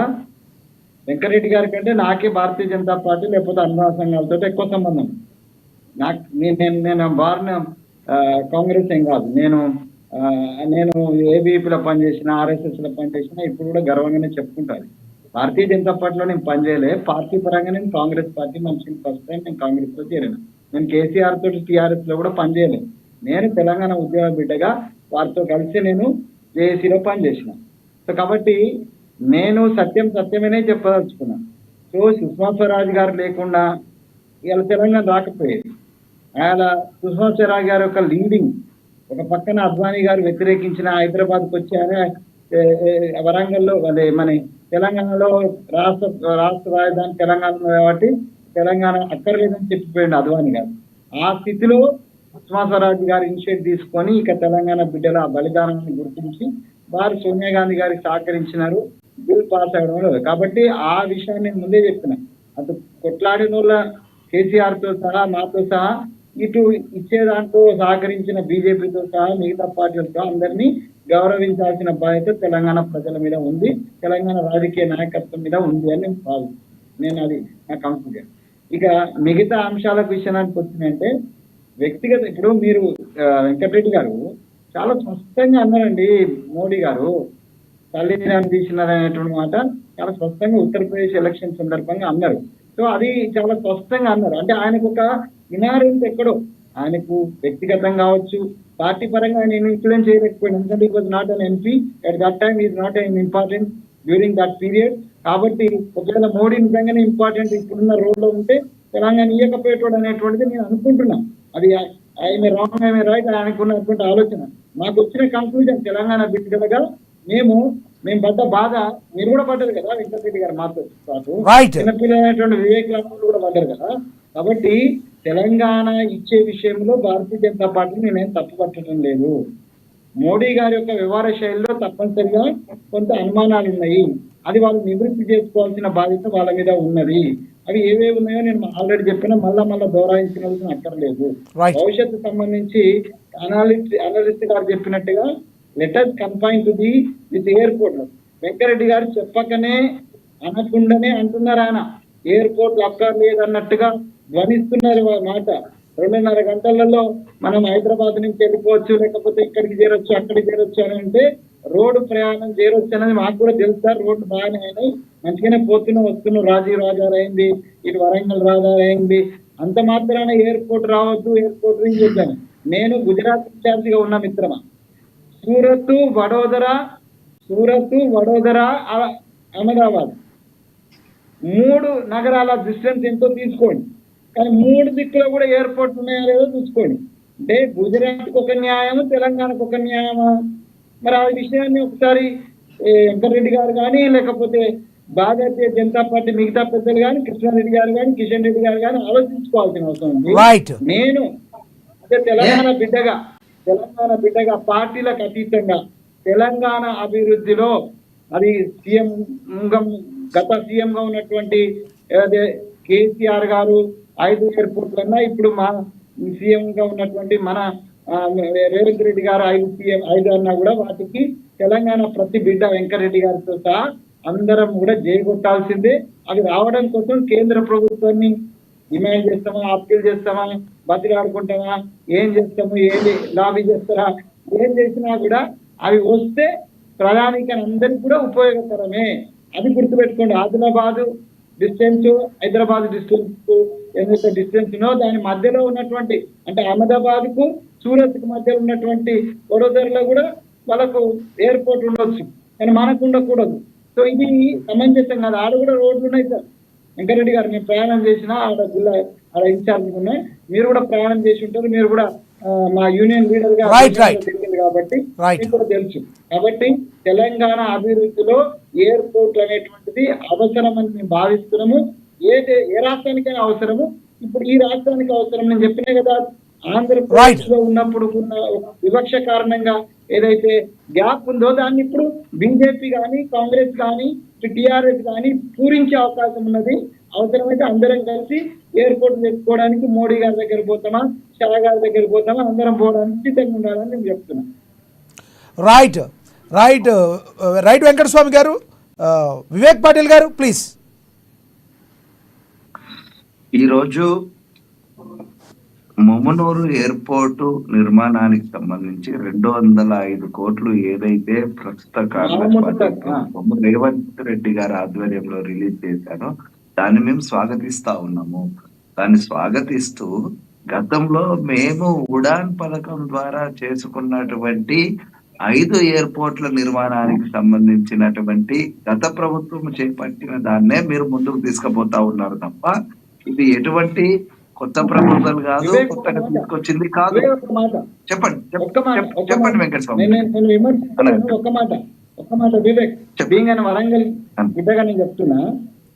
వెంకటరెడ్డి గారి కంటే నాకే భారతీయ జనతా పార్టీ లేకపోతే అనుభవ సంఘాలతో ఎక్కువ సంబంధం. నేను వారిన కాంగ్రెస్ ఏం కాదు. నేను ఏబీపీలో పనిచేసిన, ఆర్ఎస్ఎస్ లో పనిచేసిన, ఇప్పుడు కూడా గర్వంగానే చెప్పుకుంటాను. భారతీయ జనతా పార్టీలో నేను పనిచేయలే, పార్టీ పరంగా నేను కాంగ్రెస్ పార్టీ మనిషిని. ఫస్ట్ టైం నేను కాంగ్రెస్ లో చేరాను. నేను కేసీఆర్ తోటి టీఆర్ఎస్ లో కూడా పనిచేయలేదు. నేను తెలంగాణ ఉద్యోగ బిడ్డగా వారితో కలిసి నేను జేఏసీలో పనిచేసిన. సో కాబట్టి నేను సత్యమేనే చెప్పదలుచుకున్నా. సో సుష్మా స్వరాజ్ గారు లేకుండా ఇలా తెలంగాణ రాకపోయేది. అలా సుష్మా స్వరాజ్ గారి యొక్క లీడింగ్, ఒక పక్కన అద్వానీ గారు వ్యతిరేకించిన హైదరాబాద్కి వచ్చి వరంగల్లో అదే మన తెలంగాణలో రాష్ట్ర రాజధాని తెలంగాణ కాబట్టి తెలంగాణ అక్కర్లేదని చెప్పిపోయింది అద్వానీ గారు. ఆ స్థితిలో సుష్మా స్వరాజ్ గారు ఇనిషియేట్ తీసుకొని ఇక తెలంగాణ బిడ్డల బలిదానాన్ని గుర్తించి వారు సోనియా గాంధీ గారికి సహకరించినారు, బిల్ పాస్ అవ్వడం లేదు. కాబట్టి ఆ విషయాన్ని ముందే చెప్పిన. అటు కొట్లాడిన వాళ్ళ కేసీఆర్ తో సహా, నాతో సహా, ఇటు ఇచ్చేదాంట్లో సహకరించిన బీజేపీతో సహా మిగతా పార్టీలతో అందరినీ గౌరవించాల్సిన బాధ్యత తెలంగాణ ప్రజల మీద ఉంది, తెలంగాణ రాజకీయ నాయకత్వం మీద ఉంది అని నేను అది నా కాన్ఫిడెన్స్. ఇక మిగతా అంశాల విషయానికి వచ్చినాయంటే వ్యక్తిగత, ఇప్పుడు మీరు వెంకటరెడ్డి గారు చాలా స్పష్టంగా అన్నారండి. మోడీ గారు తల్లిని తీసినారనేటువంటి మాట చాలా స్పష్టంగా ఉత్తరప్రదేశ్ ఎలక్షన్ సందర్భంగా అన్నారు. సో అది చాలా స్పష్టంగా అన్నారు. అంటే ఆయనకు ఒక ఇనారెన్స్ ఎక్కడో, ఆయనకు వ్యక్తిగతంగా కావచ్చు, పార్టీ పరంగా ఆయన ఇన్ఫ్లుయెన్స్ చేయలేకపోయింది. ఎందుకంటే ఈ was not an MP at that time, is not an important during that period. కాబట్టి ఒకవేళ మోడీ నిజంగానే ఇంపార్టెంట్ ఇప్పుడున్న రోడ్లో ఉంటే తెలంగాణ ఇయ్యకపోయేటోడు అనేటువంటిది నేను అనుకుంటున్నా. అది ఆయన రాంగ్, ఆయన రైట్, ఆయనకున్నటువంటి ఆలోచన. నాకు వచ్చిన కన్క్లూజన్ తెలంగాణ బిడ్డలుగా మేము పడ్డ బాధ మీరు కూడా పడ్డారు కదా, వెంకటరెడ్డి గారు మాతో పాటు చిన్నపిల్లలైనటువంటి వివేక్ రాములు కూడా పడ్డారు కదా. కాబట్టి తెలంగాణ ఇచ్చే విషయంలో భారతీయ జనతా పార్టీని నేనేం తప్పు పట్టడం లేదు. మోడీ గారి యొక్క వ్యవహార శైలిలో తప్పనిసరిగా కొంత అనుమానాలు ఉన్నాయి. అది వాళ్ళు నివృత్తి చేసుకోవాల్సిన బాధ్యత వాళ్ళ మీద ఉన్నది. అవి ఏవేవి ఉన్నాయో నేను ఆల్రెడీ చెప్పినా, మళ్ళా దౌరాయించిన అక్కర్లేదు. భవిష్యత్తు సంబంధించి అనలిస్ట్ గారు చెప్పినట్టుగా let us confine to the with airport. Venkat Reddy గారు చెప్పకనే అనకుండానే అంటున్నారు. ఆయన ఎయిర్పోర్ట్ అక్కర్లేదు అన్నట్టుగా ధ్వనిస్తున్నారు మాట. 2.5 గంటలలో మనం హైదరాబాద్ నుంచి వెళ్ళిపోవచ్చు, లేకపోతే ఇక్కడికి చేరొచ్చు, అక్కడికి చేరొచ్చు అని అంటే రోడ్డు ప్రయాణం చేరొచ్చు అనేది మాకు కూడా తెలుసా. రోడ్డు బాగానే అయినాయి, మంచిగానే పోతున్నాం వస్తున్నాం. రాజీవ్ రాజార్ అయింది, ఇటు వరంగల్ రాజార్ అయింది. అంత మాత్రాన ఎయిర్పోర్ట్ రావద్దు, ఎయిర్పోర్ట్ నుంచి చెప్పాను. నేను గుజరాత్ ఇన్ఛార్జిగా ఉన్న మిత్రమా, సూరత్ వడోదర అహ్మదాబాద్ 3 నగరాల డిస్టెన్స్ ఎంతో తీసుకోండి, కానీ 3 దిక్కులో కూడా ఎయిర్పోర్ట్ ఉన్నాయో లేదో చూసుకోండి. అంటే గుజరాత్కి ఒక న్యాయము, తెలంగాణకు ఒక న్యాయమా? మరి ఆ విషయాన్ని ఒకసారి వెంకటరెడ్డి గారు కానీ, లేకపోతే భారతీయ జనతా పార్టీ మిగతా పెద్దలు కానీ, కృష్ణారెడ్డి గారు కానీ, కిషన్ రెడ్డి గారు కానీ ఆలోచించుకోవాల్సిన అవసరం ఉంది. నేను అంటే తెలంగాణ బిడ్డగా పార్టీలకు అతీతంగా తెలంగాణ అభివృద్ధిలో అది గత సీఎం గా ఉన్నటువంటి కేసీఆర్ గారు 5 ఎయిర్పోర్ట్లు అన్నా, ఇప్పుడు మా సీఎం గా ఉన్నటువంటి మన రేవంత్ రెడ్డి గారు 5 అన్నా కూడా వాటికి తెలంగాణ ప్రతి బిడ్డ వెంకటరెడ్డి గారితో సహా అందరం కూడా జయగొట్టాల్సిందే. అవి రావడం కోసం కేంద్ర ప్రభుత్వాన్ని డిమాండ్ చేస్తామా, అప్పీల్ చేస్తామా, బతిలాడుకుంటామా, ఏం చేస్తాము, ఏది లాబీ చేస్తారా, ఏం చేసినా కూడా అవి వస్తే ప్రధానికి అందరికి కూడా ఉపయోగకరమే. అది గుర్తుపెట్టుకోండి. హైదరాబాద్ డిస్టెన్స్ ఏదైతే డిస్టెన్స్ ఉన్నో దాని మధ్యలో ఉన్నటువంటి, అంటే అహ్మదాబాద్ కు సూరత్ కు మధ్యలో ఉన్నటువంటి వడోదరలో కూడా వాళ్ళకు ఎయిర్పోర్ట్ ఉండొచ్చు, కానీ మనకు ఉండకూడదు. సో ఇది సమంజసం కాదు. ఆడ కూడా రోడ్లు ఉన్నాయి సార్. వెంకరెడ్డి గారు నేను ప్రయాణం చేసినా ఆడ ఇన్ఛార్జ్ ఉన్నాయి, మీరు కూడా ప్రయాణం చేసి ఉంటారు, మీరు కూడా మా యూనియన్ లీడర్ గా తెలిసింది కాబట్టి మీకు కూడా తెలుసు. కాబట్టి తెలంగాణ అభివృద్ధిలో ఎయిర్పోర్ట్ అనేటువంటిది అవసరం అని మేము భావిస్తున్నాము. ఏ రాష్ట్రానికైనా అవసరము, ఇప్పుడు ఈ రాష్ట్రానికి అవసరం. నేను చెప్పినా కదా, ఆంధ్రప్రదేశ్ లో ఉన్నప్పుడు ఉన్న వివక్ష కారణంగా ఏదైతే గ్యాప్ ఉందో దాన్ని ఇప్పుడు బీజేపీ కానీ, కాంగ్రెస్ కానీ, టిఆర్ఎస్ కానీ పూరించే అవకాశం ఉన్నది. అవసరమైతే అందరం కలిసి ఎయిర్పోర్ట్ తెచ్చుకోవడానికి మోడీ గారి దగ్గర పోతామా, షా గారి దగ్గర పోతామా, అందరం పోవడానికి సిద్ధంగా ఉండాలని నేను చెప్తున్నాను. రైట్ వెంకటస్వామి గారు. వివేక్ పాటిల్ గారు ప్లీజ్. ఈరోజు మొమనూరు ఎయిర్పోర్టు నిర్మాణానికి సంబంధించి 205 కోట్లు ఏదైతే ప్రస్తుత కాంగ్రెస్ రేవంత్ రెడ్డి గారి ఆధ్వర్యంలో రిలీజ్ చేశారో దాన్ని మేము స్వాగతిస్తా ఉన్నాము. దాన్ని స్వాగతిస్తూ గతంలో మేము ఉడాన్ పథకం ద్వారా చేసుకున్నటువంటి 5 ఎయిర్పోర్ట్ల నిర్మాణానికి సంబంధించినటువంటి గత ప్రభుత్వం చేపట్టిన దాన్నే మీరు ముందుకు తీసుకుపోతా ఉన్నారు తప్ప ఇది ఎటువంటి కొత్త ప్రపోజల్ కాదు, కొత్తగా తీసుకొచ్చింది కాదు. చెప్పండి వెంకటస్వామి. ఒక్క మాట వివేక్, వరంగల్ బిడ్డగా నేను చెప్తున్నా,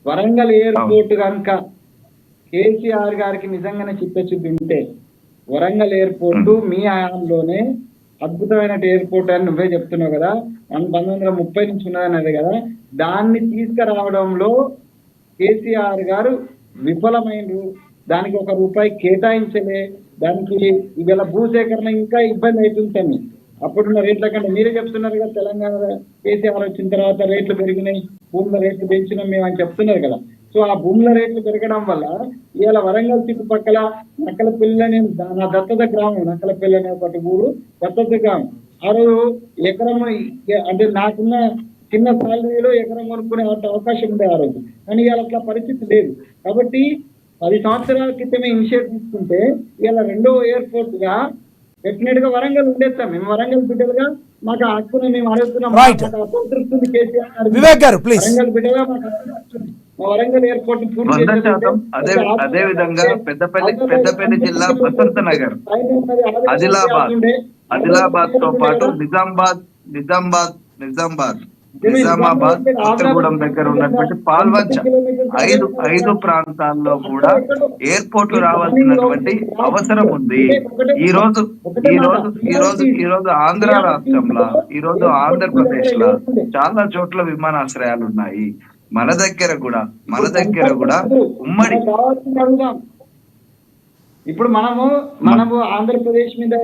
వరంగల్ ఎయిర్పోర్ట్ కనుక కేసీఆర్ గారికి నిజంగానే చిత్తశుద్ధి ఉంటే వరంగల్ ఎయిర్పోర్ట్ మీ హయాంలోనే అద్భుతమైన ఎయిర్పోర్ట్ అని నువ్వే చెప్తున్నావు కదా, 1930 నుంచి ఉన్నదన్నది కదా, దాన్ని తీసుకురావడంలో కేసీఆర్ గారు విఫలమైనరు. దానికి ₹1 కేటాయించలే. దానికి ఇవాళ భూసేకరణ ఇంకా ఇబ్బంది అవుతుంది. అప్పుడున్న రేట్ల కంటే మీరే చెప్తున్నారు కదా, తెలంగాణ కేసీఆర్ వచ్చిన తర్వాత రేట్లు పెరిగినాయి, భూముల రేట్లు పెంచినాం మేము అని చెప్తున్నారు కదా. సో ఆ భూముల రేట్లు పెరగడం వల్ల ఇవాళ వరంగల్ చుట్టుపక్కల నక్కలపల్లి అనే నా దత్తత గ్రామం, నక్కలపల్లి అనే ఒకటి ఊరు దత్తత గ్రామం. ఆ రోజు ఎకరం అంటే నాకున్న చిన్న సాలరీలో ఎకరం కొనుక్కునే అవకాశం ఉండే ఆ రోజు, కానీ ఇవాళ అట్లా పరిస్థితి లేదు. కాబట్టి 10 సంవత్సరాల క్రితమే ఇనిషియేటివ్ తీసుకుంటే ఇవాళ 2వ ఎయిర్పోర్ట్ గా డెఫినెట్ గా వరంగల్ ఉండేస్తాం. మేము వరంగల్ బిడ్డలుగా మాకు హక్కుని మేము అడుగుతున్నాం. కేసీఆర్ వివేక్ గారు ప్లీజ్. వరంగల్ బిడ్డగా మాకు మా వరంగల్ ఎయిర్పోర్ట్ పూర్తి అదే విధంగా పెద్దపల్లి జిల్లా బసంత నగర్, ఆదిలాబాద్ తో పాటు నిజామాబాద్ కొత్తగూడెం దగ్గర ఉన్నటువంటి పాల్వంచ 5 ప్రాంతాల్లో కూడా ఎయిర్పోర్ట్లు రావాల్సినటువంటి అవసరం ఉంది. ఈ రోజు ఆంధ్ర రాష్ట్రంలో, ఈ రోజు ఆంధ్రప్రదేశ్ లో చాలా చోట్ల విమానాశ్రయాలు ఉన్నాయి. మన దగ్గర కూడా ఉమ్మడి ఇప్పుడు మనము ఆంధ్రప్రదేశ్ మీద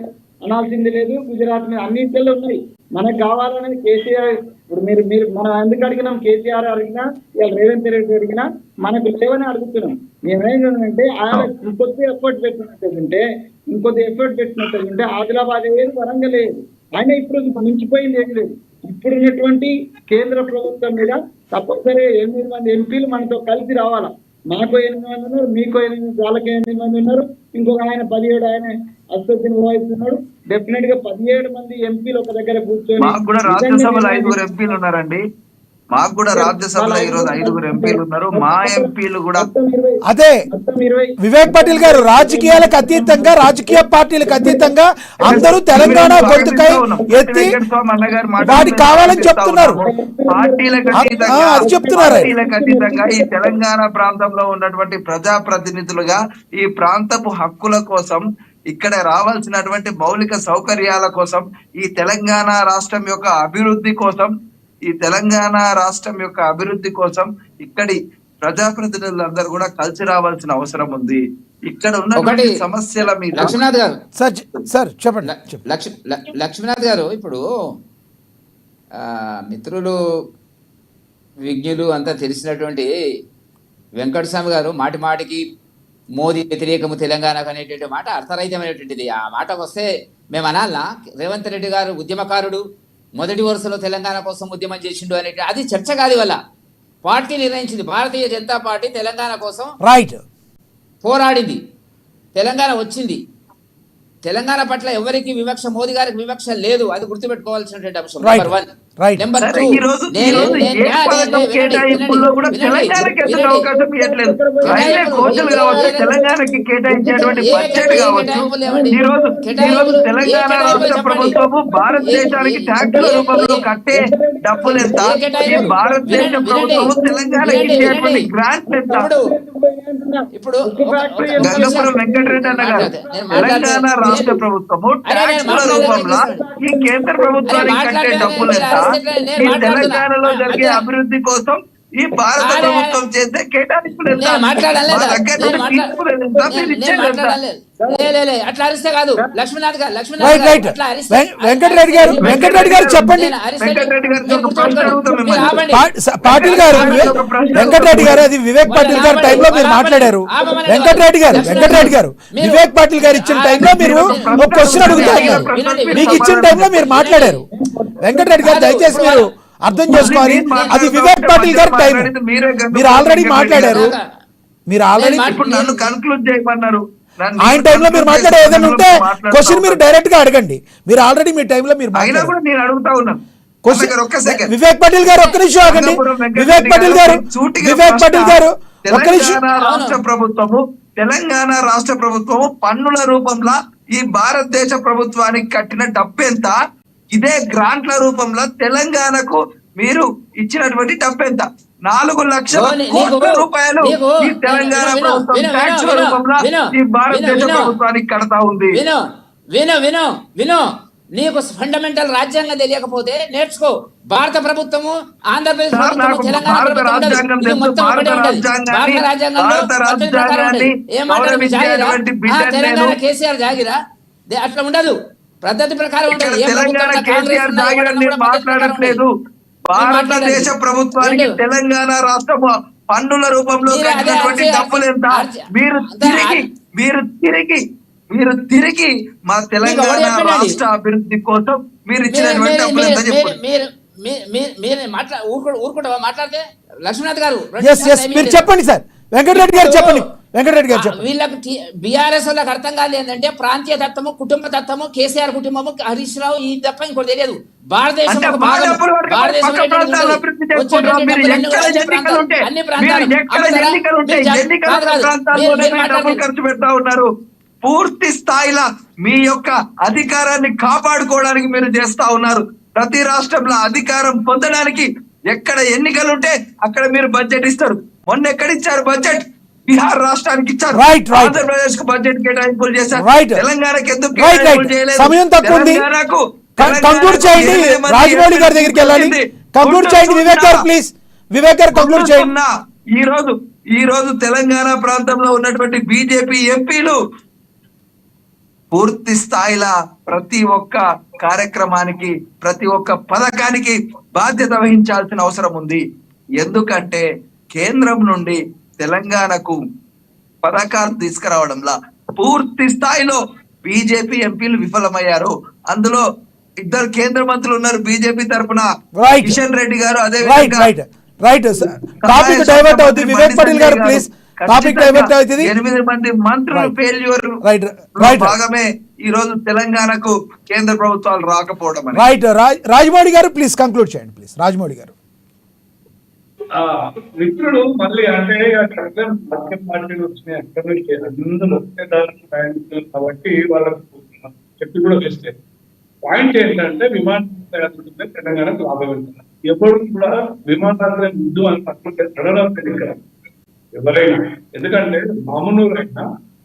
అనాల్సింది లేదు, గుజరాత్ మీద అన్నింటిలో ఉన్నాయి. మనకు కావాలనేది కేసీఆర్. ఇప్పుడు మీరు మీరు మనం ఎందుకు అడిగినాం? కేసీఆర్ అడిగినా ఇలా రేవంత్ రెడ్డి అడిగినా మనకు లేవని అడుగుతున్నాం. మేమేంటంటే ఆయన ఇంకొద్ది ఎఫర్ట్ పెట్టినట్టుంటే ఆదిలాబాద్ లేదు, వరంగల్ లేదు. ఆయన ఇప్పుడు మించిపోయింది ఏం లేదు. ఇప్పుడు ఉన్నటువంటి కేంద్ర ప్రభుత్వం మీద తప్పనిసరిగా 8 మంది ఎంపీలు మనతో కలిసి రావాలా. మాకు 8 మంది ఉన్నారు, మీకు 8 మంది, వాళ్ళకి 8 మంది ఉన్నారు, ఇంకొక ఆయన 17 ఆయన అసెంబ్లీని వహిస్తున్నాడు. డెఫినెట్ గా 17 మంది ఎంపీలు ఒక దగ్గర కూర్చొని మాకు కూడా రాజ్యసభలో 5 ఎంపీలు ఉన్నారండి. మాకు కూడా రాజ్యసభలో ఈరోజు 5 ఎంపీలు ఉన్నారు. మా ఎంపీలు కూడా అదే మొత్తం 20 వివేక్ పాటిల్ గారు, రాజకీయాలకు అతీతంగా, రాజకీయ పార్టీలకు అతీతంగా అందరూ తెలంగాణ గొంతుకై ఎత్తి వాడికి కావాలని చెప్తున్నారు. పార్టీలకు అది చెప్తున్నారు. అతీతంగా ఈ తెలంగాణ ప్రాంతంలో ఉన్నటువంటి ప్రజాప్రతినిధులుగా ఈ ప్రాంతపు హక్కుల కోసం, ఇక్కడ రావాల్సినటువంటి మౌలిక సౌకర్యాల కోసం, ఈ తెలంగాణ రాష్ట్రం యొక్క అభివృద్ధి కోసం, ఇక్కడి ప్రజాప్రతినిధులందరూ కూడా కలిసి రావాల్సిన అవసరం ఉంది. ఇక్కడ ఉన్న సమస్యల మీద లక్ష్మీనాథ్ గారు సార్ చెప్పండి. లక్ష్మీనాథ్ గారు, ఇప్పుడు మిత్రులు విజ్ఞులు అంతా తెలిసినటువంటి వెంకటస్వామి గారు మాటి మాటికి మోదీ వ్యతిరేకము తెలంగాణకు అనేటువంటి మాట అర్థరహితమైనటువంటిది. ఆ మాటకు వస్తే మేము అనాలనా? రేవంత్ రెడ్డి గారు ఉద్యమకారుడు, మొదటి వరుసలో తెలంగాణ కోసం ఉద్యమం చేసిండు అనేది అది చర్చ కాదు. వల్ల పార్టీ నిర్ణయించింది. భారతీయ జనతా పార్టీ తెలంగాణ కోసం రైట్ పోరాడింది. తెలంగాణ వచ్చింది. తెలంగాణ పట్ల ఎవరికి వివక్ష, మోదీ గారికి వివక్ష లేదు. అది గుర్తుపెట్టుకోవాల్సినటువంటి అంశం. నెంబర్ 1. నెంబర్ 2, తెలంగాణకి కేటాయించేటువంటి బడ్జెట్ కావచ్చు. ఈ రోజు తెలంగాణ రాష్ట్ర ప్రభుత్వము భారతదేశానికి ట్యాక్సుల రూపంలో కట్టే డబ్బులు ఎంత, ఈ భారతదేశ ప్రభుత్వము తెలంగాణకి ఇచ్చేటువంటి గ్రాంట్ ఎంత? ఇప్పుడు గంగపురం వెంకటరెడ్డి అన్న గారు, తెలంగాణ రాష్ట్ర ప్రభుత్వము ట్యాక్సుల రూపంలో ఈ కేంద్ర ప్రభుత్వానికి కట్టే డబ్బులు ఎంత, ఈ తెలంగాణలో జరిగే అభివృద్ధి కోసం ఈ భారత ప్రభుత్వం చేసే కేటాయింపులు ఎంత? అట్లా అరిస్తే కాదు లక్ష్మీనాథ్ గారు. వెంకటరెడ్డి గారు చెప్పండి. పాటిల్ గారు, వెంకటరెడ్డి గారు, అది వివేక్ పాటిల్ గారు టైంలో మీరు మాట్లాడారు. వెంకటరెడ్డి గారు వివేక్ పాటిల్ గారు ఇచ్చిన టైంలో మీరు ఒక క్వశ్చన్ అడుగుతారు. మీకు ఇచ్చిన టైంలో మీరు మాట్లాడారు. వెంకటరెడ్డి గారు దయచేసి మీరు అర్థం చేసుకోవాలి. అది వివేక్ పాటిల్ గారి టైం. మీరు ఆల్రెడీ మాట్లాడారు. నన్ను కన్క్లూడ్ చేయమన్నారు. ఆయన టైంలో మీరు మాట్లాడే ఏదైనా ఉంటే క్వశ్చన్ మీరు డైరెక్ట్ గా అడగండి. మీరు ఆల్రెడీ మీ టైంలో మీరు నేను అడుగుతా ఉన్నాను. వివేక్ పాటిల్ గారు ఒక్క నిమిషం ఆగండి. వివేక్ పాటిల్ గారు ఒక్క నిమిషం. తెలంగాణ రాష్ట్ర ప్రభుత్వము పన్నుల రూపంలో ఈ భారతదేశ ప్రభుత్వానికి కట్టిన డబ్బు ఎంత, ఇదే గ్రాంట్ల రూపంలో తెలంగాణకు మీరు ఇచ్చినటువంటి డబ్బు ఎంత? 4 లక్షల కోట్ల రూపాయలు ఈ తెలంగాణ ప్రభుత్వం ట్యాక్స్ రూపంలో ఈ భారతదేశ ప్రభుత్వానికి కడతా ఉంది. విను నీకు ఫండమెంటల్ రాజ్యాంగం తెలియకపోతే నేర్చుకో. భారత ప్రభుత్వము, ఆంధ్రప్రదేశ్ ప్రభుత్వం, తెలంగాణ తెలంగాణ కేసీఆర్ జాగిరా అట్లా ఉండదు. పద్ధతి ప్రకారం మాట్లాడట్లేదు. భారతదేశ ప్రభుత్వానికి తెలంగాణ రాష్ట్ర పన్నుల రూపంలో కట్టినటువంటి డబ్బులు ఎంత? మీరు తిరిగి మా తెలంగాణ రాష్ట్ర అభివృద్ధి కోసం మీరు ఇచ్చినటువంటి డబ్బులు ఎంత చెప్పండి. ఊరుకుంటావా మాట్లాడితే? లక్ష్మీనాథ్ గారు మీరు చెప్పండి సార్. వెంకటరెడ్డి గారు చెప్పండి. వీళ్ళకి బీఆర్ఎస్ వాళ్ళకి అర్థం కాదు ఏంటంటే ప్రాంతీయ తత్వము, కుటుంబ తత్వము, కేసీఆర్ కుటుంబము, హరీష్ రావు ఈ తప్ప ఇంకోటి తెలియదు. భారతదేశం అన్ని ఖర్చు పెడతా ఉన్నారు. పూర్తి స్థాయిలో మీ యొక్క అధికారాన్ని కాపాడుకోవడానికి మీరు చేస్తా ఉన్నారు. ప్రతి రాష్ట్రంలో అధికారం పొందడానికి ఎక్కడ ఎన్నికలుంటే అక్కడ మీరు బడ్జెట్ ఇస్తారు. మొన్న ఎక్కడిచ్చారు బడ్జెట్? బీహార్ రాష్ట్రానికి ఇచ్చారు. ఆంధ్రప్రదేశ్ కు బడ్జెట్ కేటాయింపులు చేశారు. తెలంగాణకి ఎందుకు కేటాయింపులు చేయలేదు? సమయం తక్కువ ఉంది. కంక్లూడ్ చేయండి. రాజమౌళి గారి దగ్గరికి వెళ్ళాలి. కంక్లూడ్ చేయండి. వివేక్ గారు ప్లీజ్. వివేక్ గారు కంక్లూడ్ చేయండి. ఈ రోజు తెలంగాణ ప్రాంతంలో ఉన్నటువంటి బీజేపీ ఎంపీలు పూర్తి స్థాయిలో ప్రతి ఒక్క కార్యక్రమానికి ప్రతి ఒక్క పథకానికి బాధ్యత వహించాల్సిన అవసరం ఉంది. ఎందుకంటే కేంద్రం నుండి తెలంగాణకు పథకాలు తీసుకురావడంలో పూర్తి స్థాయిలో బీజేపీ ఎంపీలు విఫలమయ్యారు. అందులో 2 కేంద్ర మంత్రులు ఉన్నారు బీజేపీ తరఫున, Right. కిషన్ రెడ్డి గారు, అదే right right right topic divert అవుతుంది. వివేక్ పటేల్ గారు ప్లీజ్, టాపిక్ డైవర్ట్ అవుతుంది. 8 మంది మంత్రులు ఫెయిల్యూర్ రైట్ రైట్ భాగమే ఈ రోజు తెలంగాణకు కేంద్ర ప్రభుత్వాలు రాకపోవడం అని. రైట్ రాజమౌళి గారు ప్లీజ్ కంక్లూడ్ చేయండి ప్లీజ్. రాజమౌళి గారు. మిత్రుడు మళ్ళీ అంటే అక్కడ రాజకీయ పార్టీలు వచ్చినాయి, అక్కడ నుంచి అందరూ ఒకే దానికి ప్రయాణిస్తున్నారు కాబట్టి వాళ్ళకు చెప్పి కూడా వేస్తే పాయింట్ ఏంటంటే విమానాశ్రయాలు తెలంగాణకు లాభం వెళ్తున్నారు. ఎప్పుడు కూడా విమానాశ్రయం ముద్దు అని అనుకుంటే నడడం ఇక్కడ ఎవరైనా, ఎందుకంటే మామూలు అయినా,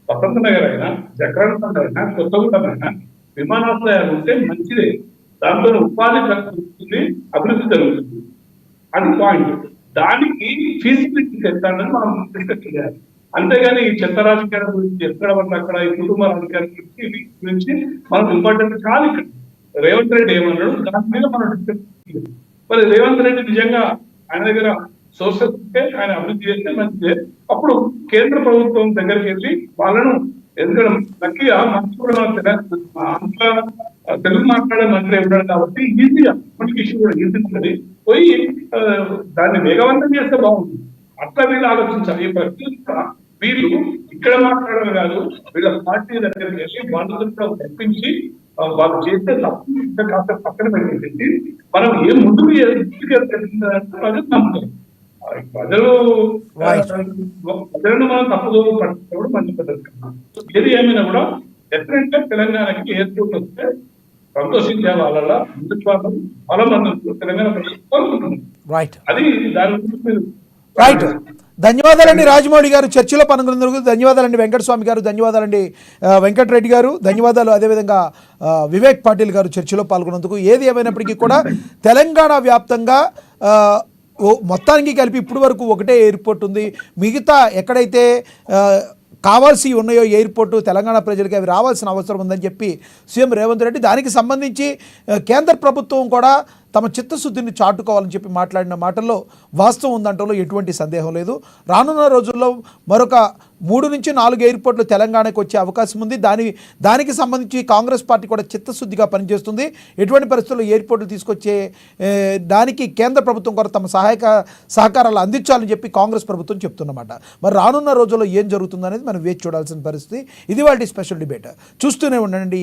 వసంత నగర్ అయినా, జక్రాంత్ అయినా, కొత్తగూడెం అయినా విమానాశ్రయాలు ఉంటే మంచిదే. దాంతో ఉపాధి జరుగుతుంది, అభివృద్ధి జరుగుతుంది. అది పాయింట్. దానికి ఫీజిబిలిటీ చెప్తానని మనం డిస్కస్ చేయాలి. అంతేగాని ఈ చెత్త రాజకీయాల గురించి ఎక్కడ పడిన అక్కడ ఈ కుటుంబ రాజకీయాల గురించి మనం ఇంపార్టెంట్ కాదు. ఇక్కడ రేవంత్ రెడ్డి ఏమన్నాడు దాని మీద మనం డిస్కస్ చేయాలి. మరి రేవంత్ రెడ్డి నిజంగా ఆయన దగ్గర సోర్సెస్ ఉంటే ఆయన అభివృద్ధి చేస్తే మంచిదే. అప్పుడు కేంద్ర ప్రభుత్వం దగ్గరికి వెళ్ళి వాళ్ళను ఎందుకంటే లక్కీగా మంచి కూడా తెలుగు మాట్లాడే మంత్రి ఉన్నాడు కాబట్టి ఈజీగా కమ్యూనికేషన్ కూడా ఈజీ ఉంటుంది. పోయి దాన్ని వేగవంతం చేస్తే బాగుంటుంది. అట్లా వీళ్ళు ఆలోచించాలి. ఈ ప్రతి వీళ్ళు ఇక్కడ మాట్లాడడం కాదు, వీళ్ళ పార్టీ దగ్గరికి వెళ్ళి వాళ్ళని కూడా తెప్పించి వాళ్ళు చేస్తే తప్పు ఇంకా కాస్త పక్కన పెట్టేసి మనం ఏం ముందుకు నమ్ముతాం. ప్రజలను మనం తప్పుదో పట్టినప్పుడు మంచి పద్ధతి. ఏది ఏమైనా కూడా డెఫినెట్ గా తెలంగాణకి ఎయిర్పోర్ట్ వస్తే సంతోషించే వాళ్ళ ముందుకు బలమందు తెలంగాణ ప్రభుత్వం రైట్ అది దాని గురించి రైట్. ధన్యవాదాలండి రాజమౌళి గారు, చర్చలో పాల్గొన్నందుకు ధన్యవాదాలండి. వెంకటస్వామి గారు ధన్యవాదాలండి. వెంకటరెడ్డి గారు ధన్యవాదాలు. అదేవిధంగా వివేక్ పాటిల్ గారు చర్చలో పాల్గొన్నందుకు. ఏది ఏమైనప్పటికీ కూడా తెలంగాణ వ్యాప్తంగా మొత్తానికి కలిపి ఇప్పటి వరకు ఒకటే ఎయిర్పోర్ట్ ఉంది. మిగతా ఎక్కడైతే కావాల్సి ఉన్నాయో ఎయిర్పోర్టు తెలంగాణ ప్రజలకి అవి రావాల్సిన అవసరం ఉందని చెప్పి సీఎం రేవంత్ రెడ్డి, దానికి సంబంధించి కేంద్ర ప్రభుత్వం కూడా తమ చిత్తశుద్ధిని చాటుకోవాలని చెప్పి మాట్లాడిన మాటల్లో వాస్తవం ఉందంటలో ఎటువంటి సందేహం లేదు. రానున్న రోజుల్లో మరొక 3 నుంచి 4 ఎయిర్పోర్ట్లు తెలంగాణకు వచ్చే అవకాశం ఉంది. దానికి సంబంధించి కాంగ్రెస్ పార్టీ కూడా చిత్తశుద్ధిగా పనిచేస్తుంది. ఎటువంటి పరిస్థితుల్లో ఎయిర్పోర్ట్లు తీసుకొచ్చే దానికి కేంద్ర ప్రభుత్వం కూడా తమ సహకారాలు అందించాలని చెప్పి కాంగ్రెస్ ప్రభుత్వం చెప్తున్నమాట. మరి రానున్న రోజుల్లో ఏం జరుగుతుందనేది మనం వేచి చూడాల్సిన పరిస్థితి. ఇది వాటి స్పెషల్ డిబేట్. చూస్తూనే ఉండండి.